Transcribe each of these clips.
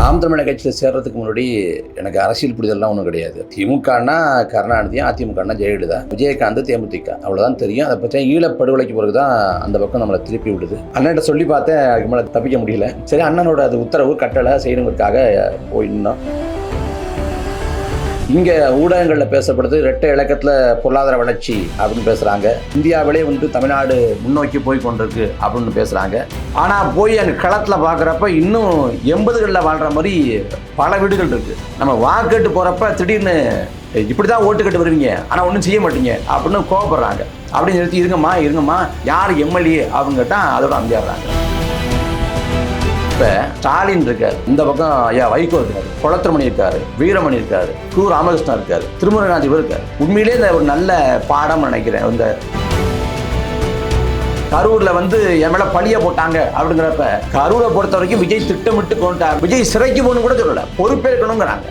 நாம் தமிழர் கட்சியில் சேர்றதுக்கு முன்னாடி எனக்கு அரசியல் புரிதல்லாம் ஒன்றும் கிடையாது. திமுகனா கருணாநிதியும், அதிமுகனா ஜெயலலிதா, விஜயகாந்த், தேமுதிக அவ்வளோதான் தெரியும். அதை பற்றி ஈழப்படுகொலைக்கு பிறகு தான் அந்த பக்கம் நம்மளை திருப்பி விடுது. அண்ணன்ட்ட சொல்லி பார்த்தேன், அதுக்கு மேலே தப்பிக்க முடியல. சரி, அண்ணனோட அது உத்தரவு கட்டளை செய்யணுங்கிறதுக்காக போயிருந்தோம். இங்கே ஊடகங்களில் பேசப்படுது இரட்டை இலக்கத்தில் பொருளாதார வளர்ச்சி அப்படின்னு பேசுகிறாங்க. இந்தியாவிலே தமிழ்நாடு முன்னோக்கி போய் கொண்டிருக்கு அப்படின்னு பேசுகிறாங்க. ஆனால் போய் அங்கே களத்தில் பார்க்குறப்ப இன்னும் 80களில் வாழ்கிற மாதிரி பல வீடுகள் இருக்குது. நம்ம வாக்கெட்டு போகிறப்ப திடீர்னு இப்படி தான் ஓட்டுக்கட்டு வருவீங்க, ஆனால் ஒன்றும் செய்ய மாட்டீங்க அப்படின்னு கோவப்படுறாங்க. அப்படின்னு நிறுத்தி இருங்கம்மா யார் எம்எல்ஏ அப்படின்னு கேட்டால் அதோட அமைதியாடுறாங்க. இப்போ ஸ்டாலின் இருக்கார், இந்த பக்கம் ஐயா வைகோ இருக்காரு, குளத்திரமணி இருக்காரு, வீரமணி இருக்காரு, கு ராமகிருஷ்ணன் இருக்காரு, திருமுருகநாதி இருக்காரு. உண்மையிலே இந்த ஒரு நல்ல பாடம் நினைக்கிறேன். இந்த கரூர்ல என் மேல பழிய போட்டாங்க அப்படிங்கிறப்ப கரூரை பொறுத்த வரைக்கும் விஜய் திட்டமிட்டு கொண்டார். விஜய் சிறைக்கு போகணும் கூட சொல்லல, பொறுப்பேற்கணுங்கிறாங்க.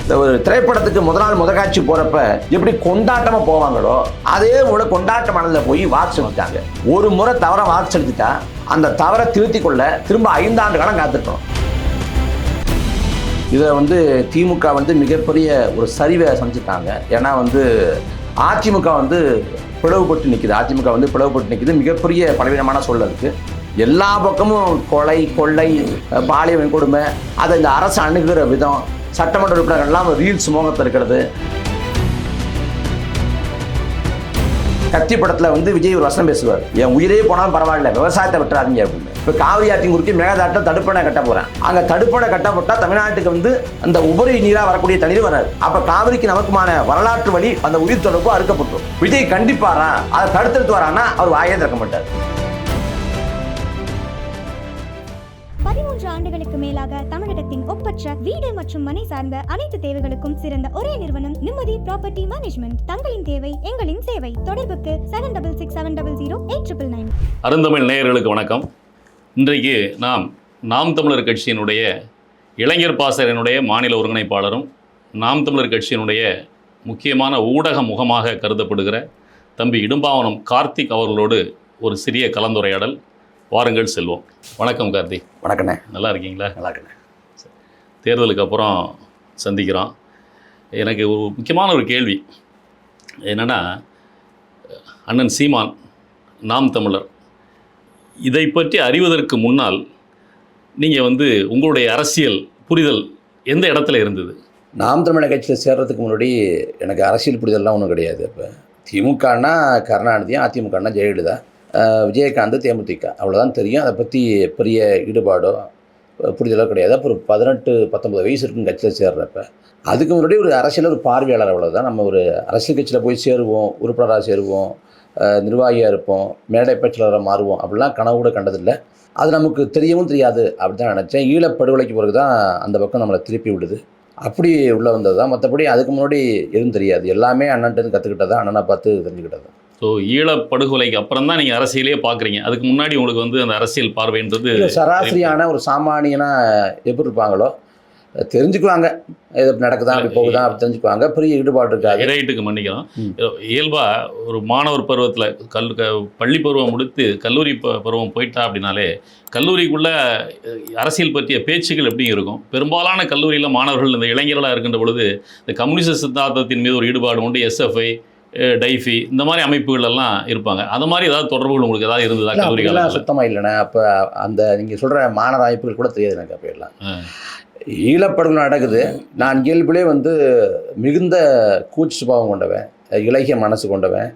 இந்த ஒரு திரைப்படத்துக்கு முதல் காட்சி போறப்ப எப்படி கொண்டாட்டமா போவாங்களோ அதே போல கொண்டாட்ட மணலில் போய் வாக்கு செலுத்திட்டாங்க. ஒரு முறை தவற வாக்கு செலுத்திட்டா அந்த தவறை திருத்தி கொள்ள திரும்ப 5 ஆண்டு காலம் காத்திருக்கணும். இதில் திமுக மிகப்பெரிய ஒரு சரிவை செஞ்சுட்டாங்க. ஏன்னா அதிமுக பிளவுபட்டு நிற்குது. அதிமுக பிளவுபட்டு நிற்குது. மிகப்பெரிய பலவீனமான சூழல் இருக்குது. எல்லா பக்கமும் கொலை, கொள்ளை, பாலியல் கொடுமை, அதை இந்த அரசு அணுகிற விதம், சட்டமன்ற உறுப்பினர்கள்லாம் ரீல்ஸ் மோகத்தில் இருக்கிறது. கத்தி படத்தில் விஜய் ஒரு வசனம் பேசுவார், என் உயிரே போனாலும் பரவாயில்ல, விவசாயத்தை விட்டுறாதீங்க அப்படின்னு. இப்போ காவிரி ஆற்றின் குறுக்கே மேகதாட்டில் தடுப்பணை கட்ட போகிறேன். அங்கே தடுப்பணை கட்டப்பட்டால் தமிழ்நாட்டுக்கு அந்த உபரி நீராக வரக்கூடிய தண்ணீர் வராது. அப்போ காவிரிக்கு நமக்குமான வரலாற்று வழி அந்த உயிர் தொடர்பு அறுக்கப்பட்டோம். விஜய் கண்டிப்பாரா அதை தடுத்து வரான்னா அவர் வாயே திறக்க மாட்டார். 13 ஆண்டுகளுக்கு மேலாக தமிழகத்தின் ஒப்பற்ற வீடு மற்றும் மனை சார்ந்த அனைத்து தேவைகளுக்கும் சிறந்த ஒரே நிறுவனம் நிம்மதி ப்ராப்பர்ட்டி மேனேஜ்மெண்ட். தங்களின் தேவை எங்களின் சேவை. தொடர்புக்கு 7667008999. அருந்தமிழ் நேயர்களுக்கு வணக்கம். இன்றைக்கு நாம் தமிழர் கட்சியினுடைய இளைஞர் பாசறையினுடைய மாநில ஒருங்கிணைப்பாளரும் நாம் தமிழர் கட்சியினுடைய முக்கியமான ஊடக முகமாக கருதப்படுகிற தம்பி இடும்பாவனம் கார்த்திக் அவர்களோடு ஒரு சிறிய கலந்துரையாடல். வாருங்கள் செல்வோம். வணக்கம் கார்த்திக். வணக்கண்ணே. நல்லா இருக்கீங்களா? நல்லா இருக்கண்ணே. தேர்தலுக்கு அப்புறம் சந்திக்கிறோம். எனக்கு ஒரு முக்கியமான ஒரு கேள்வி என்னென்னா, அண்ணன் சீமான், நாம் தமிழர், இதை பற்றி அறிவதற்கு முன்னால் நீங்கள் உங்களுடைய அரசியல் புரிதல் எந்த இடத்துல இருந்தது? நாம் தமிழர் கட்சியில் சேர்றதுக்கு முன்னாடி எனக்கு அரசியல் புரிதல்லாம் ஒன்றும் கிடையாது. இப்போ திமுகனா கருணாநிதியும், அதிமுகனா ஜெயலலிதா, விஜயகாந்த், தேமுதிக அவ்வளோதான் தெரியும். அதை பற்றி பெரிய ஈடுபாடோ புரிதலோ கிடையாது. அப்புறம் 18-19 வயசு இருக்குன்னு கட்சியில் சேர்றப்ப அதுக்கு முன்னாடி ஒரு அரசியல் ஒரு பார்வையாளர், அவ்வளோதான். நம்ம ஒரு அரசியல் கட்சியில் போய் சேருவோம், உறுப்பினராக சேருவோம், நிர்வாகியாக இருப்போம், மேடை பேச்சாளராக மாறுவோம் அப்படிலாம் கனவு கூட கண்டதில்லை. அது நமக்கு தெரியவும் தெரியாது அப்படி தான் நினச்சேன். ஈழப்படுகொலைக்கு பிறகு தான் அந்த பக்கம் நம்மளை திருப்பி விடுது. அப்படி உள்ளே வந்தது தான். மற்றபடி அதுக்கு முன்னாடி எதுவும் தெரியாது. எல்லாமே அண்ணன்ட்டு கற்றுக்கிட்டது தான், அண்ணனை பார்த்து தெரிஞ்சுக்கிட்டது. ஸோ ஈழப்படுகொலைக்கு அப்புறம் தான் நீங்கள் அரசியலே பார்க்குறீங்க. அதுக்கு முன்னாடி உங்களுக்கு அந்த அரசியல் பார்வைன்றது சராசரியான ஒரு சாமானியனாக எப்படி இருப்பாங்களோ தெரிஞ்சுக்குவாங்க, எது நடக்குதா, அப்படி போகுதா, அப்படி தெரிஞ்சுக்குவாங்க. பெரிய ஈடுபாடு இருக்காது. இடையீட்டுக்கு மன்னிக்கலாம். இயல்பாக ஒரு மாணவர் பருவத்தில் பள்ளி பருவம் முடித்து கல்லூரி பருவம் போயிட்டா அப்படின்னாலே கல்லூரிக்குள்ளே அரசியல் பற்றிய பேச்சுகள் எப்படி இருக்கும்? பெரும்பாலான கல்லூரியில் மாணவர்கள் இந்த இளைஞர்களாக இருக்கின்ற பொழுது இந்த கம்யூனிஸ்ட் சித்தாந்தத்தின் மீது ஒரு ஈடுபாடு உண்டு. எஸ்எஃப்ஐ, டைஃபி, இந்த மாதிரி அமைப்புகள் எல்லாம் இருப்பாங்க. அந்த மாதிரி ஏதாவது தொடர்புகள் உங்களுக்கு ஏதாவது இருந்ததா கல்லூரிகள்? சுத்தமாக இல்லைண்ணே. அப்போ அந்த நீங்கள் சொல்கிற மாணவர் அமைப்புகள் கூட தெரியாது எனக்கு. அப்போ எல்லாம் ஈழப்படுகொலை நடக்குது. நான் இயல்பிலே மிகுந்த கூச்சு சுபாவம் கொண்டவன், இலகிய மனசு கொண்டவன்.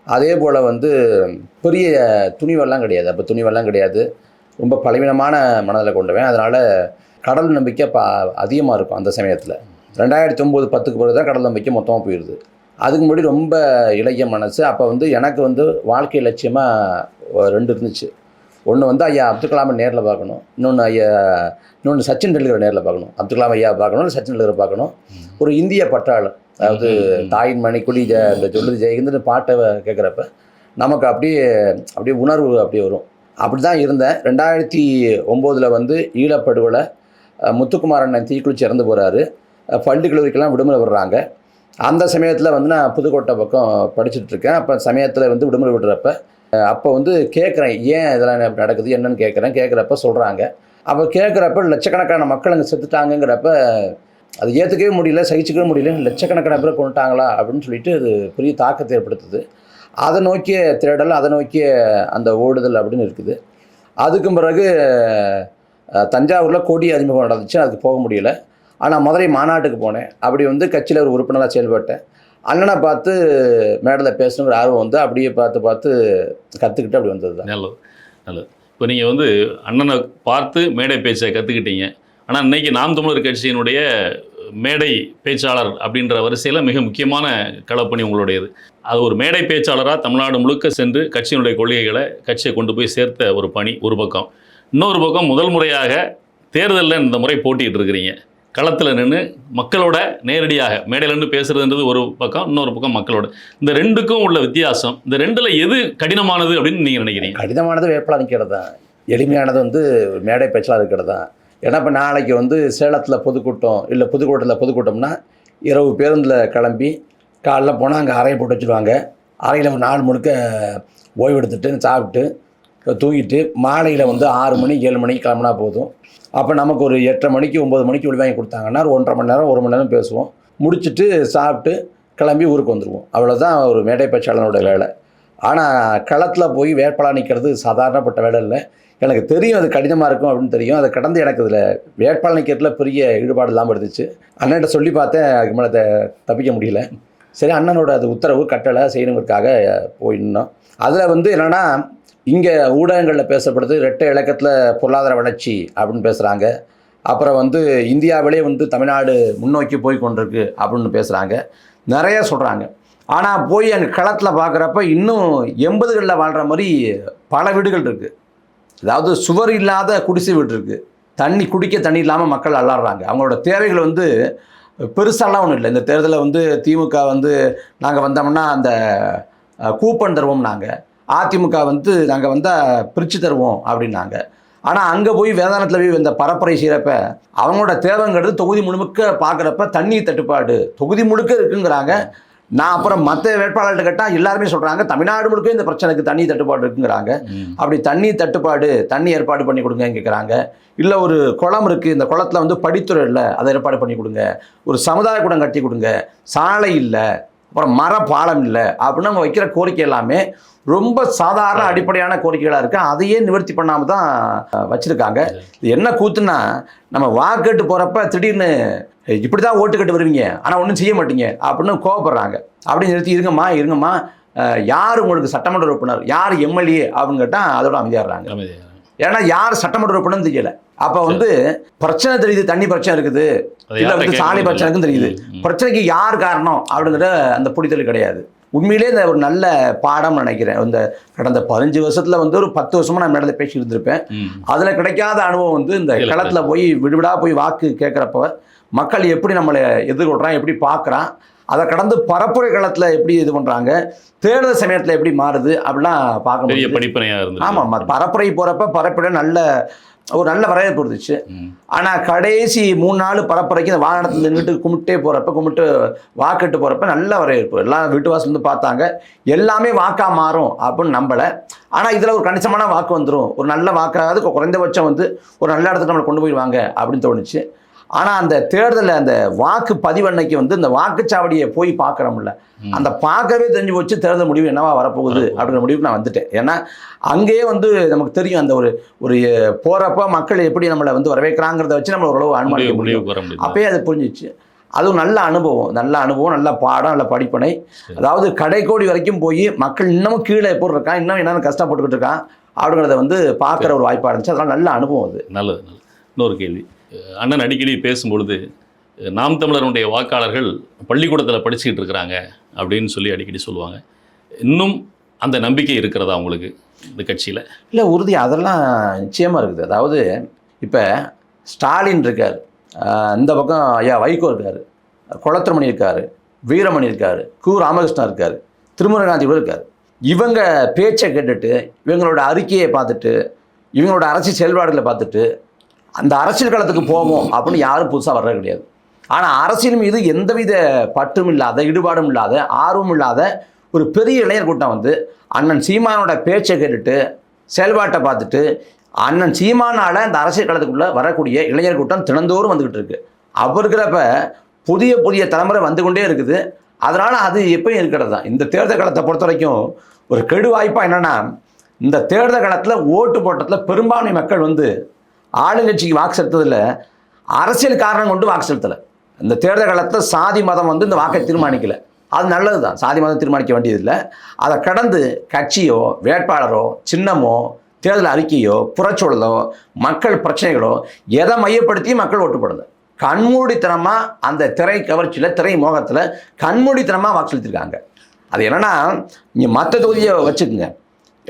அதே போல் பெரிய துணிவெல்லாம் கிடையாது. அப்போ துணிவெல்லாம் கிடையாது. ரொம்ப பலவீனமான மனதில் கொண்டவன். அதனால் கடல் நம்பிக்கை அதிகமாக இருக்கும் அந்த சமயத்தில். 2009-10க்கு பிறகு தான் கடல் நம்பிக்கை மொத்தமாக போயிடுது. அதுக்கு முன்னாடி ரொம்ப இலகிய மனசு. அப்போ எனக்கு வாழ்க்கை லட்சியமாக 2 இருந்துச்சு. ஒன்று ஐயா அப்துல் கலாமை நேரில் பார்க்கணும், இன்னொன்று சச்சின் டெண்டுல்கரை நேரில் பார்க்கணும். அப்துல் கலாம் ஐயா பார்க்கணும், இல்லை சச்சின் டெண்டுல்கரை பார்க்கணும். ஒரு இந்திய பற்றாளர், அதாவது தாயின் மணிக்குடி இந்த சொல்லுது ஜெயகிந்தன்னு பாட்டை கேட்குறப்ப நமக்கு அப்படியே உணர்வு அப்படியே வரும். அப்படி தான் இருந்தேன். 2009 ஈழப்படுகொலை, முத்துக்குமார் அண்ணன் தீக்குளிச்சு இறந்து போகிறாரு. பள்ளி கல்லூரிக்கெல்லாம் விடுமுறை விடுறாங்க. அந்த சமயத்தில் நான் புதுக்கோட்டை பக்கம் படிச்சுட்ருக்கேன். அப்போ சமயத்தில் விடுமுறை விடுறப்ப அப்போ கேட்குறேன், ஏன் இதெல்லாம் நடக்குது என்னன்னு கேட்குறப்ப சொல்கிறாங்க, அப்போ கேட்குறப்ப லட்சக்கணக்கான மக்கள் அங்கே செத்துட்டாங்கங்கிறப்ப அது ஏற்றுக்கவே முடியல, சகிச்சிக்கவே முடியல. லட்சக்கணக்கான பேரை கொண்டுட்டாங்களா அப்படின்னு சொல்லிட்டு அது பெரிய தாக்கத்தை ஏற்படுத்துது. அதை நோக்கிய தேடல், அதை நோக்கிய அந்த ஓடுதல் அப்படின்னு இருக்குது. அதுக்கும் பிறகு தஞ்சாவூரில் கொடி அறிமுகம் நடந்துச்சு, அதுக்கு போக முடியல. ஆனால் மதுரை மாநாட்டுக்கு போனேன். அப்படி வந்து கட்சியில் ஒரு உறுப்பினராக செயல்பட்டேன். அண்ணனை பார்த்து மேடையில் பேசணுங்கிற ஆர்வம் வந்து அப்படியே பார்த்து கற்றுக்கிட்டு அப்படி வந்தது தான். நல்லது நல்லது. இப்போ நீங்கள் வந்து அண்ணனை பார்த்து மேடை பேச்சை கற்றுக்கிட்டீங்க. ஆனால் இன்றைக்கி நாம் தமிழர் கட்சியினுடைய மேடை பேச்சாளர் அப்படின்ற வரிசையில் மிக முக்கியமான களப்பணி உங்களுடையது. அது ஒரு மேடை பேச்சாளராக தமிழ்நாடு முழுக்க சென்று கட்சியினுடைய கொள்கைகளை கட்சியை கொண்டு போய் சேர்த்த ஒரு பணி ஒரு பக்கம். இன்னொரு பக்கம் முதல் முறையாக தேர்தலில் இந்த முறை போட்டிகிட்டு இருக்கிறீங்க. களத்தில் நின்று மக்களோட நேரடியாக மேடையில் நின்று பேசுகிறதுன்றது ஒரு பக்கம், இன்னொரு பக்கம் மக்களோட. இந்த ரெண்டுக்கும் உள்ள வித்தியாசம், இந்த ரெண்டில் எது கடினமானது அப்படின்னு நீங்கள் நினைக்கிறீங்க? கடினமானது வேட்பாளர் நிற்கிறது தான். எளிமையானது வந்து மேடை பேச்சாளர் இருக்கிறது தான். ஏன்னா இப்போ நாளைக்கு வந்து சேலத்தில் பொதுக்கூட்டம் இல்லை பொதுக்கூட்டம்னா இரவு பேருந்தில் கிளம்பி காலைல போனால் அங்கே அறையை போட்டு வச்சுருவாங்க. அறையில் ஒரு நாள் முழுக்க ஓய்வு எடுத்துட்டு சாப்பிட்டு தூங்கிட்டு மாலையில் வந்து 6 மணி 7 மணிக்கு கிளம்புனா போதும். அப்போ நமக்கு ஒரு 8:30 மணிக்கு 9 மணிக்கு ஒளி வாங்கி கொடுத்தாங்கன்னா ஒரு 1.5 மணி நேரம் 1 மணி நேரம் பேசுவோம். முடிச்சுட்டு சாப்பிட்டு கிளம்பி ஊருக்கு வந்துடுவோம். அவ்வளோதான் ஒரு மேடை பேச்சாளனோட வேலை. ஆனால் களத்தில் போய் வேட்பாளர் நிற்கிறது சாதாரணப்பட்ட வேலை இல்லை. எனக்கு தெரியும் அது கடினமாக இருக்கும் அப்படின்னு தெரியும். அதை கடந்து எனக்கு இதில் வேட்பாளர் நிற்கிறதுல பெரிய ஈடுபாடு இல்லாமல் இருந்துச்சு. அண்ணன்கிட்ட சொல்லி பார்த்தேன், அதுக்கு மேலே தப்பிக்க முடியல. சரி, அண்ணனோட அது உத்தரவு கட்டளை செய்யணுங்கிறதுக்காக போயிடணும். அதில் வந்து என்னென்னா, இங்கே ஊடகங்களில் பேசப்படுது இரட்டை இலக்கத்தில் பொருளாதார வளர்ச்சி அப்படின்னு பேசுகிறாங்க. அப்புறம் வந்து இந்தியாவிலே வந்து தமிழ்நாடு முன்னோக்கி போய் கொண்டிருக்கு அப்படின்னு பேசுகிறாங்க, நிறைய சொல்கிறாங்க. ஆனால் போய் அங்கே களத்தில் பார்க்குறப்ப இன்னும் 80களில் வாழ்கிற மாதிரி பல வீடுகள் இருக்குது. அதாவது சுவர் இல்லாத குடிசை வீடு இருக்குது. குடிக்க தண்ணி இல்லாமல் மக்கள் அல்லாடுறாங்க. அவங்களோட தேவைகள் வந்து பெருசாலாம் ஒன்றும் இல்லை. இந்த தேர்தலில் வந்து திமுக வந்து நாங்கள் வந்தோம்னா அந்த கூப்பன் தருவோம், நாங்கள் அதிமுக வந்து நாங்கள் வந்தால் பிரித்து தருவோம் அப்படின்னாங்க. ஆனால் அங்கே போய் வேதாளத்தில் போய் இந்த பரப்புரை செய்கிறப்ப அவங்களோட தேவைங்கிறது தொகுதி முழுக்க பார்க்குறப்ப தண்ணீர் தட்டுப்பாடு தொகுதி முழுக்க இருக்குங்கிறாங்க. நான் அப்புறம் மற்ற வேட்பாளர்கிட்ட கேட்டால் எல்லாருமே சொல்கிறாங்க தமிழ்நாடு முழுக்க இந்த பிரச்சனைக்கு தண்ணி தட்டுப்பாடு இருக்குங்கிறாங்க. அப்படி தண்ணி தட்டுப்பாடு, தண்ணி ஏற்பாடு பண்ணி கொடுங்கன்னு கேட்குறாங்க. இல்லை ஒரு குளம் இருக்குது, இந்த குளத்தில் வந்து படித்துறை இல்லை, அதை ஏற்பாடு பண்ணி கொடுங்க. ஒரு சமுதாய கூடம் கட்டி கொடுங்க. சாலை இல்லை, அப்புறம் மர பாலம் இல்லை அப்படின்னு அவங்க வைக்கிற கோரிக்கை எல்லாமே ரொம்ப சாதாரண அடிப்படையான கோரிக்கைகளாக இருக்குது. அதையே நிவர்த்தி பண்ணாமல் தான் வச்சுருக்காங்க. இது என்ன கூத்துன்னா, நம்ம வாக்கெட்டு போகிறப்ப திடீர்னு இப்படி தான் ஓட்டு கட்டு வருவீங்க ஆனால் ஒன்றும் செய்ய மாட்டீங்க அப்படின்னு கோவப்படுறாங்க. அப்படின்னு நிறுத்தி இருங்கம்மா யார் உங்களுக்கு சட்டமன்ற உறுப்பினர், யார் எம்எல்ஏ அப்படின்னு கேட்டால் அதோட அமைதியாடுறாங்க. ஏன்னா யார் சட்டமன்ற உறுப்பினர் தெரியல. அப்போ வந்து பிரச்சனை தெரியுது, தண்ணி பிரச்சனை இருக்குது, இல்லை வந்து சாலை பிரச்சனைக்கும் தெரியுது, பிரச்சனைக்கு யார் காரணம் அப்படிங்கிற அந்த புரிதல் கிடையாது. உண்மையிலே இந்த ஒரு நல்ல பாடம் நினைக்கிறேன். இந்த கடந்த 15 வருஷத்தில் வந்து ஒரு 10 வருஷமாக நான் மேடல பேசி இருந்திருப்பேன். அதில் கிடைக்காத அனுபவம் வந்து இந்த களத்தில் போய் விடுவிடா போய் வாக்கு கேட்குறப்ப மக்கள் எப்படி நம்மளை எதிர்கொள்கிறான், எப்படி பார்க்குறான், அதை கடந்து பரப்புரை களத்தில் எப்படி இது பண்ணுறாங்க, தேர்தல் சமயத்தில் எப்படி மாறுது அப்படிலாம் பார்க்க முடியும். படிப்பனையாக இருந்தது. ஆமாம், பரப்புரை போகிறப்ப பரப்புரை ஒரு நல்ல வரவேற்பு இருந்துச்சு. ஆனால் கடைசி 3 நாள் பரப்புரைக்கு இந்த வாகனத்தில் நின்றுட்டு கும்பிட்டு வாக்கிட்டு போகிறப்ப நல்ல வரவேற்பு. எல்லாம் வீட்டு வாசல் வந்து பார்த்தாங்க, எல்லாமே வாக்காக மாறும் அப்படின்னு நம்பலை. ஆனால் இதில் ஒரு கணிசமான வாக்கு வந்துடும், ஒரு நல்ல வாக்காவது குறைந்தபட்சம் வந்து ஒரு நல்ல இடத்துக்கு நம்மளை கொண்டு போயிடுவாங்க அப்படின்னு தோணுச்சு. ஆனால் அந்த தேர்தலில் அந்த வாக்கு பதிவன்னைக்கு வந்து இந்த வாக்குச்சாவடியை போய் பார்க்குறோம்ல, அந்த பார்க்கவே தெரிஞ்சு போச்சு தேர்தல் முடிவு என்னவா வரப்போகுது அப்படிங்கிற முடிவுக்கு நான் வந்துட்டேன். ஏன்னா அங்கேயே வந்து நமக்கு தெரியும் அந்த ஒரு போகிறப்ப மக்கள் எப்படி நம்மளை வந்து வரவேற்கிறாங்கிறத வச்சு நம்ம ஓரளவு அனுமானிக்க முடியும். அப்பயே அது புரிஞ்சிச்சு. அதுவும் நல்ல அனுபவம், நல்ல பாடம், நல்ல படிப்பனை. அதாவது கடைக்கோடி வரைக்கும் போய் மக்கள் இன்னமும் கீழே எப்படி இருக்கான், இன்னும் என்னென்ன கஷ்டப்பட்டுக்கிட்டு இருக்கான் அப்படிங்கிறத வந்து பார்க்குற ஒரு வாய்ப்பாக இருந்துச்சு. அதெல்லாம் நல்ல அனுபவம் அது. நல்லது. இன்னொரு கேள்வி, அண்ணன் அடிக்கடி பேசும்பொழுது நாம் தமிழருடைய வாக்காளர்கள் பள்ளிக்கூடத்தில் படிச்சுக்கிட்டு இருக்கிறாங்க அப்படின்னு சொல்லி அடிக்கடி சொல்லுவாங்க. இன்னும் அந்த நம்பிக்கை இருக்கிறதா உங்களுக்கு இந்த கட்சியில்? இல்லை, உறுதி அதெல்லாம் நிச்சயமாக இருக்குது. அதாவது இப்போ ஸ்டாலின் இருக்கார், இந்த பக்கம் ஐயா வைகோ இருக்கார், குளத்திரமணி இருக்கார், வீரமணி இருக்கார், கு ராமகிருஷ்ணா இருக்கார், திருமுருகாந்தி கூட இருக்கார். இவங்க பேச்சை கேட்டுட்டு, இவங்களோட அறிக்கையை பார்த்துட்டு, இவங்களோட அரசியல் செயல்பாடுகளை பார்த்துட்டு அந்த அரசியல் களத்துக்கு போவோம் அப்படின்னு யாரும் புதுசாக வர்றது கிடையாது. ஆனால் அரசியல் மீது எந்தவித பற்றும் இல்லாத, ஈடுபாடும் இல்லாத, ஆர்வம் இல்லாத ஒரு பெரிய இளைஞர் கூட்டம் வந்து அண்ணன் சீமானோட பேச்சை கேட்டுட்டு செயல்பாட்டை பார்த்துட்டு அண்ணன் சீமானால இந்த அரசியல் களத்துக்குள்ளே வரக்கூடிய இளைஞர் கூட்டம் தினந்தோறும் வந்துக்கிட்டு இருக்கு. அப்போ இருக்கிறப்ப புதிய புதிய தலைமுறை வந்து கொண்டே இருக்குது. அதனால் அது எப்பயும் இருக்கிறது தான். இந்த தேர்தல் காலத்தை பொறுத்த வரைக்கும் ஒரு கெடு வாய்ப்பாக என்னென்னா, இந்த தேர்தல் காலத்தில் ஓட்டு போட்டத்தில் பெரும்பான்மை மக்கள் வந்து ஆளுங்கட்சிக்கு வாக்கு செலுத்ததில் அரசியல் காரணம் கொண்டு வாக்கு செலுத்தலை. இந்த தேர்தல் காலத்தில் சாதி மதம் வந்து இந்த வாக்கை தீர்மானிக்கலை. அது நல்லது தான், சாதி மதம் தீர்மானிக்க வேண்டியதில்லை. அதை கடந்து கட்சியோ வேட்பாளரோ சின்னமோ தேர்தல் அறிக்கையோ புறச்சூழலோ மக்கள் பிரச்சனைகளோ எதை மையப்படுத்தி மக்கள் ஓட்டு போடுது. கண்மூடித்தனமாக அந்த திரை கவர்ச்சியில் திரை மோகத்தில் கண்மூடித்தனமாக வாக்கு செலுத்திருக்காங்க. அது என்னென்னா, இங்கே மற்ற தொகுதியை வச்சுக்கோங்க.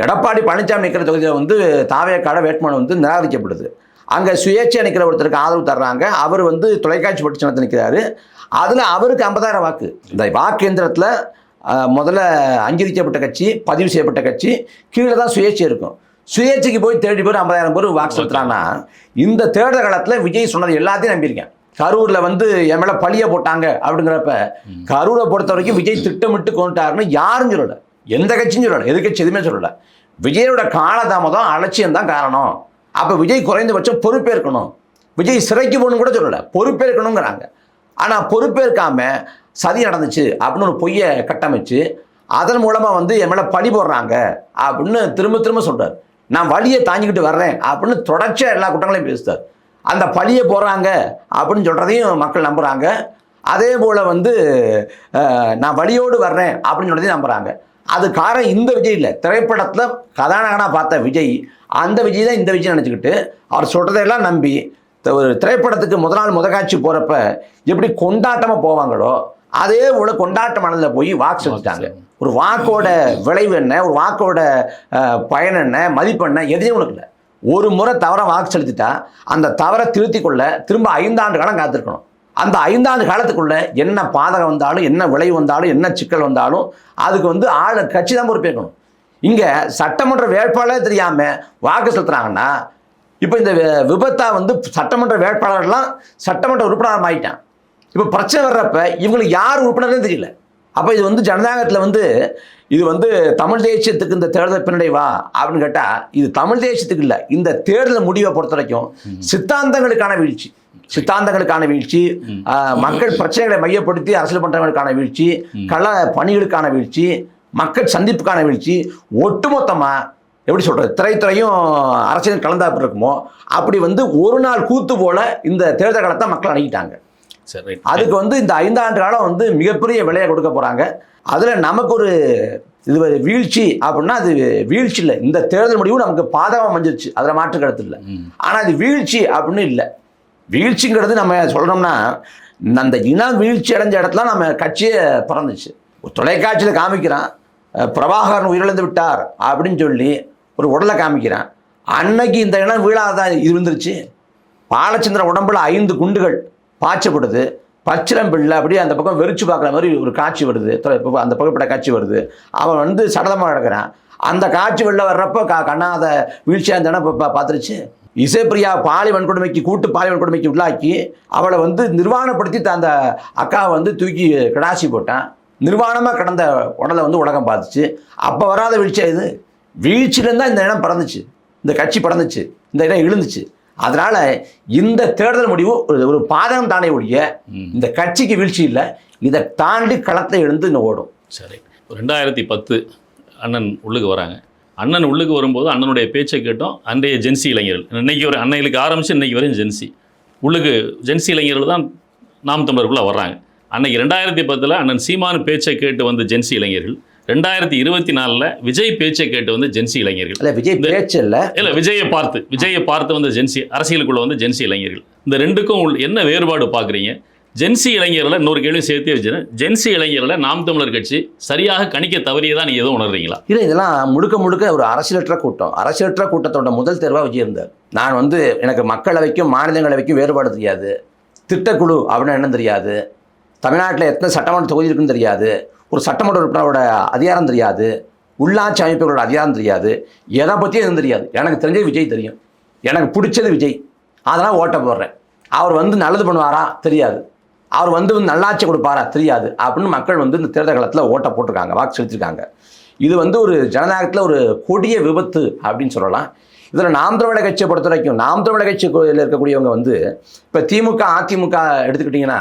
எடப்பாடி பழனிசாமி நிற்கிற தொகுதியில் வந்து தாவேக்காட வேட்புமனு வந்து நிராகரிக்கப்படுது. அங்கே சுயேட்சை நிற்கிற ஒருத்தருக்கு ஆதரவு தர்றாங்க. அவர் வந்து தொலைக்காட்சி பட்டு சின்னத்தில் நிற்கிறாரு. அதில் அவருக்கு 50,000 வாக்கு. இந்த வாக்கு எந்திரத்தில் முதல்ல அங்கீகரிக்கப்பட்ட கட்சி, பதிவு செய்யப்பட்ட கட்சி, கீழே தான் சுயேட்சை இருக்கும். சுயேட்சைக்கு போய் 30 பேர் 50,000 பேர் வாக்கு செலுத்துறாங்கன்னா, இந்த தேர்தல் காலத்தில் விஜய் சொன்னது எல்லாத்தையும் நம்பியிருக்கேன். கரூரில் வந்து என் மேலே பழிய போட்டாங்க அப்படிங்கிறப்ப, கரூரை பொறுத்த வரைக்கும் விஜய் திட்டமிட்டு கொண்டுட்டாருன்னு யாரும் சொல்லலை, எந்த கட்சியும் சொல்லலை, எதிர்கட்சி எதுவுமே சொல்லலை. விஜயோட காலதாமதம் அலட்சியம் தான் காரணம். அப்போ விஜய் குறைந்தபட்சம் பொறுப்பேற்கணும், விஜய் சிறைக்கு போகணும்னு கூட சொல்லலை, பொறுப்பேற்கணுங்கிறாங்க. ஆனால் பொறுப்பேற்காம சதி நடந்துச்சு அப்படின்னு ஒரு பொய்யை கட்டமைச்சு அதன் மூலமாக வந்து என் மேலே பழி போடுறாங்க அப்படின்னு திரும்ப திரும்ப சொல்கிறார். நான் வழியை தாங்கிக்கிட்டு வர்றேன் அப்படின்னு தொடர்ச்சியாக எல்லா குற்றங்களையும் பேசுகிறார். அந்த பழியை போடுறாங்க அப்படின்னு சொல்கிறதையும் மக்கள் நம்புகிறாங்க. அதே போல் வந்து நான் வழியோடு வர்றேன் அப்படின்னு சொல்கிறதையும் நம்புகிறாங்க. அது காரணம் இந்த விஜய் இல்லை. திரைப்படத்தில் கதாநாயகனாக பார்த்த விஜய், அந்த விஜய் தான் இந்த விஜய் நினச்சிக்கிட்டு அவர் சொல்கிறதையெல்லாம் நம்பி ஒரு திரைப்படத்துக்கு முதல் காட்சி போகிறப்ப எப்படி கொண்டாட்டமாக போவாங்களோ அதே போல் கொண்டாட்ட மனதில் போய் வாக்கு செலுத்திட்டாங்க. ஒரு வாக்கோட விளைவு என்ன, ஒரு வாக்கோட பயன் என்ன, மதிப்பு என்ன, எதையும் உனக்கு இல்லை. ஒரு முறை தவறாக வாக்கு செலுத்திட்டா அந்த தவறை திருத்தி கொள்ள திரும்ப 5 ஆண்டு காலம் காத்திருக்கணும். அந்த 5 ஆண்டு காலத்துக்குள்ள என்ன பாதகம் வந்தாலும், என்ன விளைவு வந்தாலும், என்ன சிக்கல் வந்தாலும் அதுக்கு வந்து கட்சி தான் பொறுப்பேற்கணும். இங்கே சட்டமன்ற வேட்பாளரே தெரியாமல் வாக்கு செலுத்துறாங்கன்னா, இப்போ இந்த விபத்தா வந்து சட்டமன்ற வேட்பாளர்லாம் சட்டமன்ற உறுப்பினர் ஆகிட்டான். இப்போ பிரச்சனை வர்றப்ப இவங்களுக்கு யார் உறுப்பினர்னே தெரியல. அப்போ இது வந்து ஜனநாயகத்தில் வந்து இது வந்து தமிழ் தேசியத்துக்கு இந்த தேர்தல் பின்னடைவா அப்படின்னு கேட்டால், இது தமிழ் தேசியத்துக்கு இல்லை, இந்த தேர்தல் முடிவை பொறுத்த வரைக்கும் சித்தாந்தங்களுக்கான வீழ்ச்சி, சித்தாந்தங்களுக்கான வீழ்ச்சி, மக்கள் பிரச்சனைகளை மையப்படுத்தி அரசியல் பண்ணுறவங்களுக்கான வீழ்ச்சி, கள பணிகளுக்கான வீழ்ச்சி, மக்கள் சந்திப்புக்கான வீழ்ச்சி, ஒட்டுமொத்தமாக எப்படி சொல்கிறது, திரைத்துறையும் அரசியல் கலந்தாப்பு இருக்குமோ அப்படி வந்து ஒரு நாள் கூத்து போல இந்த தேர்தல் காலத்தை மக்கள் அணுகிட்டாங்க. சரி, அதுக்கு வந்து இந்த 5 ஆண்டு காலம் வந்து மிகப்பெரிய விலையை கொடுக்க போகிறாங்க. அதில் நமக்கு ஒரு இது வீழ்ச்சி அப்படின்னா அது வீழ்ச்சி இல்லை. இந்த தேர்தல் முடிவு நமக்கு பாதகம் அமைஞ்சிருச்சு, அதில் மாற்று கருத்து இல்லை. ஆனால் அது வீழ்ச்சி அப்படின்னு இல்லை. வீழ்ச்சிங்கிறது நம்ம சொல்கிறோம்னா, அந்த இனம் வீழ்ச்சி அடைஞ்ச இடத்துல நம்ம கட்சியே பிறந்துச்சு. தொலைக்காட்சியில் காமிக்கிறான் பிரபாகரன் உயிரிழந்து விட்டார் அப்படின்னு சொல்லி ஒரு உடலை காமிக்கிறான். அன்னைக்கு இந்த இனம் வீழாதான் இருந்துருச்சு. பாலச்சந்திரன் உடம்புல 5 குண்டுகள் பாய்ச்சப்படுது, பச்சிலம் பிள்ளை அப்படியே அந்த பக்கம் வெறிச்சு பார்க்குற மாதிரி ஒரு காட்சி வருது, அந்த புகைப்பட காட்சி வருது. அவன் வந்து சடலமாக நடக்கிறான். அந்த காட்சி வெளில வர்றப்போ கண்ணாத வீழ்ச்சியாக இருந்த இடம் பார்த்துருச்சு. இசைப்பிரியா பாலி வன்கொடுமைக்கு கூட்டு பாலி வன்கொடுமைக்கு உள்ளாக்கி அவளை வந்து நிர்வாணப்படுத்தி அந்த அக்காவை வந்து தூக்கி கிடாசி போட்டான். நிர்வாணமாக கடந்த உடலை வந்து உலகம் பார்த்துச்சு. அப்போ வராத வீழ்ச்சியாக இது. வீழ்ச்சியிலேருந்து தான் இந்த இடம் பிறந்துச்சு, இந்த கட்சி பிறந்துச்சு, இந்த இடம் விழுந்துச்சு. அதனால் இந்த தேர்தல் முடிவு ஒரு பாதகம் தானே ஒழிய இந்த கட்சிக்கு வீழ்ச்சி இல்லை. இதை தாண்டி களத்தை எழுந்து இன்னும் ஓடும். சரி, 2010 அண்ணன் உள்ளுக்கு வராங்க. அண்ணன் உள்ளுக்கு வரும்போது அண்ணனுடைய பேச்சை கேட்டோம். அன்றைய ஜென்சி இளைஞர்கள், இன்னைக்கு ஒரு அன்னைகளுக்கு ஆரம்பித்து இன்னைக்கு வரையும் ஜென்சி உள்ளுக்கு ஜென்சி இளைஞர்கள் தான் நாம் தமிழருக்குள்ளே வர்றாங்க. அன்னைக்கு 2010 அண்ணன் சீமான் பேச்சை கேட்டு வந்து ஜென்சி இளைஞர்கள், 2024 விஜய் பேச்சை கேட்டு வந்து ஜென்சி இளைஞர்கள். இல்லை விஜய் பேச்சு இல்லை, விஜயை பார்த்து வந்து ஜென்சி அரசியலுக்குள்ள வந்து ஜென்சி இளைஞர்கள். இந்த ரெண்டுக்கும் என்ன வேறுபாடு பார்க்குறீங்க? ஜென்சி இளைஞர்களை இன்னொரு கேள்வி சேர்த்தே வச்சுருக்கேன். ஜென்சி இளைஞர்களை நாம் தமிழர் கட்சி சரியாக கணிக்க தவறியதான் நீங்கள் எதுவும் உணர்றீங்களா? இல்லை, இதெல்லாம் முழுக்க ஒரு அரசியலற்ற கூட்டம். அரசியலற்ற கூட்டத்தோட முதல் தேர்வாக விஜய் இருந்தார். நான் வந்து எனக்கு மக்களவைக்கும் மாநிலங்களவைக்கும் வேறுபாடு தெரியாது, திட்டக்குழு அப்படின்னு என்ன தெரியாது, தமிழ்நாட்டில் எத்தனை சட்டமன்ற தொகுதி இருக்குன்னு தெரியாது, ஒரு சட்டமன்ற உறுப்பினரோட அதிகாரம் தெரியாது, உள்ளாட்சி அமைப்புகளோட அதிகாரம் தெரியாது, எதை பற்றியும் எதுவும் தெரியாது. எனக்கு தெரிஞ்சது விஜய் தெரியும், எனக்கு பிடிச்சது விஜய், அதனால் ஓட்ட போடுறேன். அவர் வந்து நல்லது பண்ணுவாரா தெரியாது, அவர் வந்து நல்லாட்சி கொடுப்பாரா தெரியாது அப்படின்னு மக்கள் வந்து இந்த தேர்தல் காலத்தில் ஓட்டை போட்டிருக்காங்க, வாக்கு செலுத்திருக்காங்க. இது வந்து ஒரு ஜனநாயகத்தில் ஒரு கொடிய விபத்து அப்படின்னு சொல்லலாம். இதில் நாம் தமிழர் கட்சியை பொறுத்த வரைக்கும் நாம் தமிழர் கட்சியில் இருக்கக்கூடியவங்க வந்து இப்போ திமுக அதிமுக எடுத்துக்கிட்டிங்கன்னா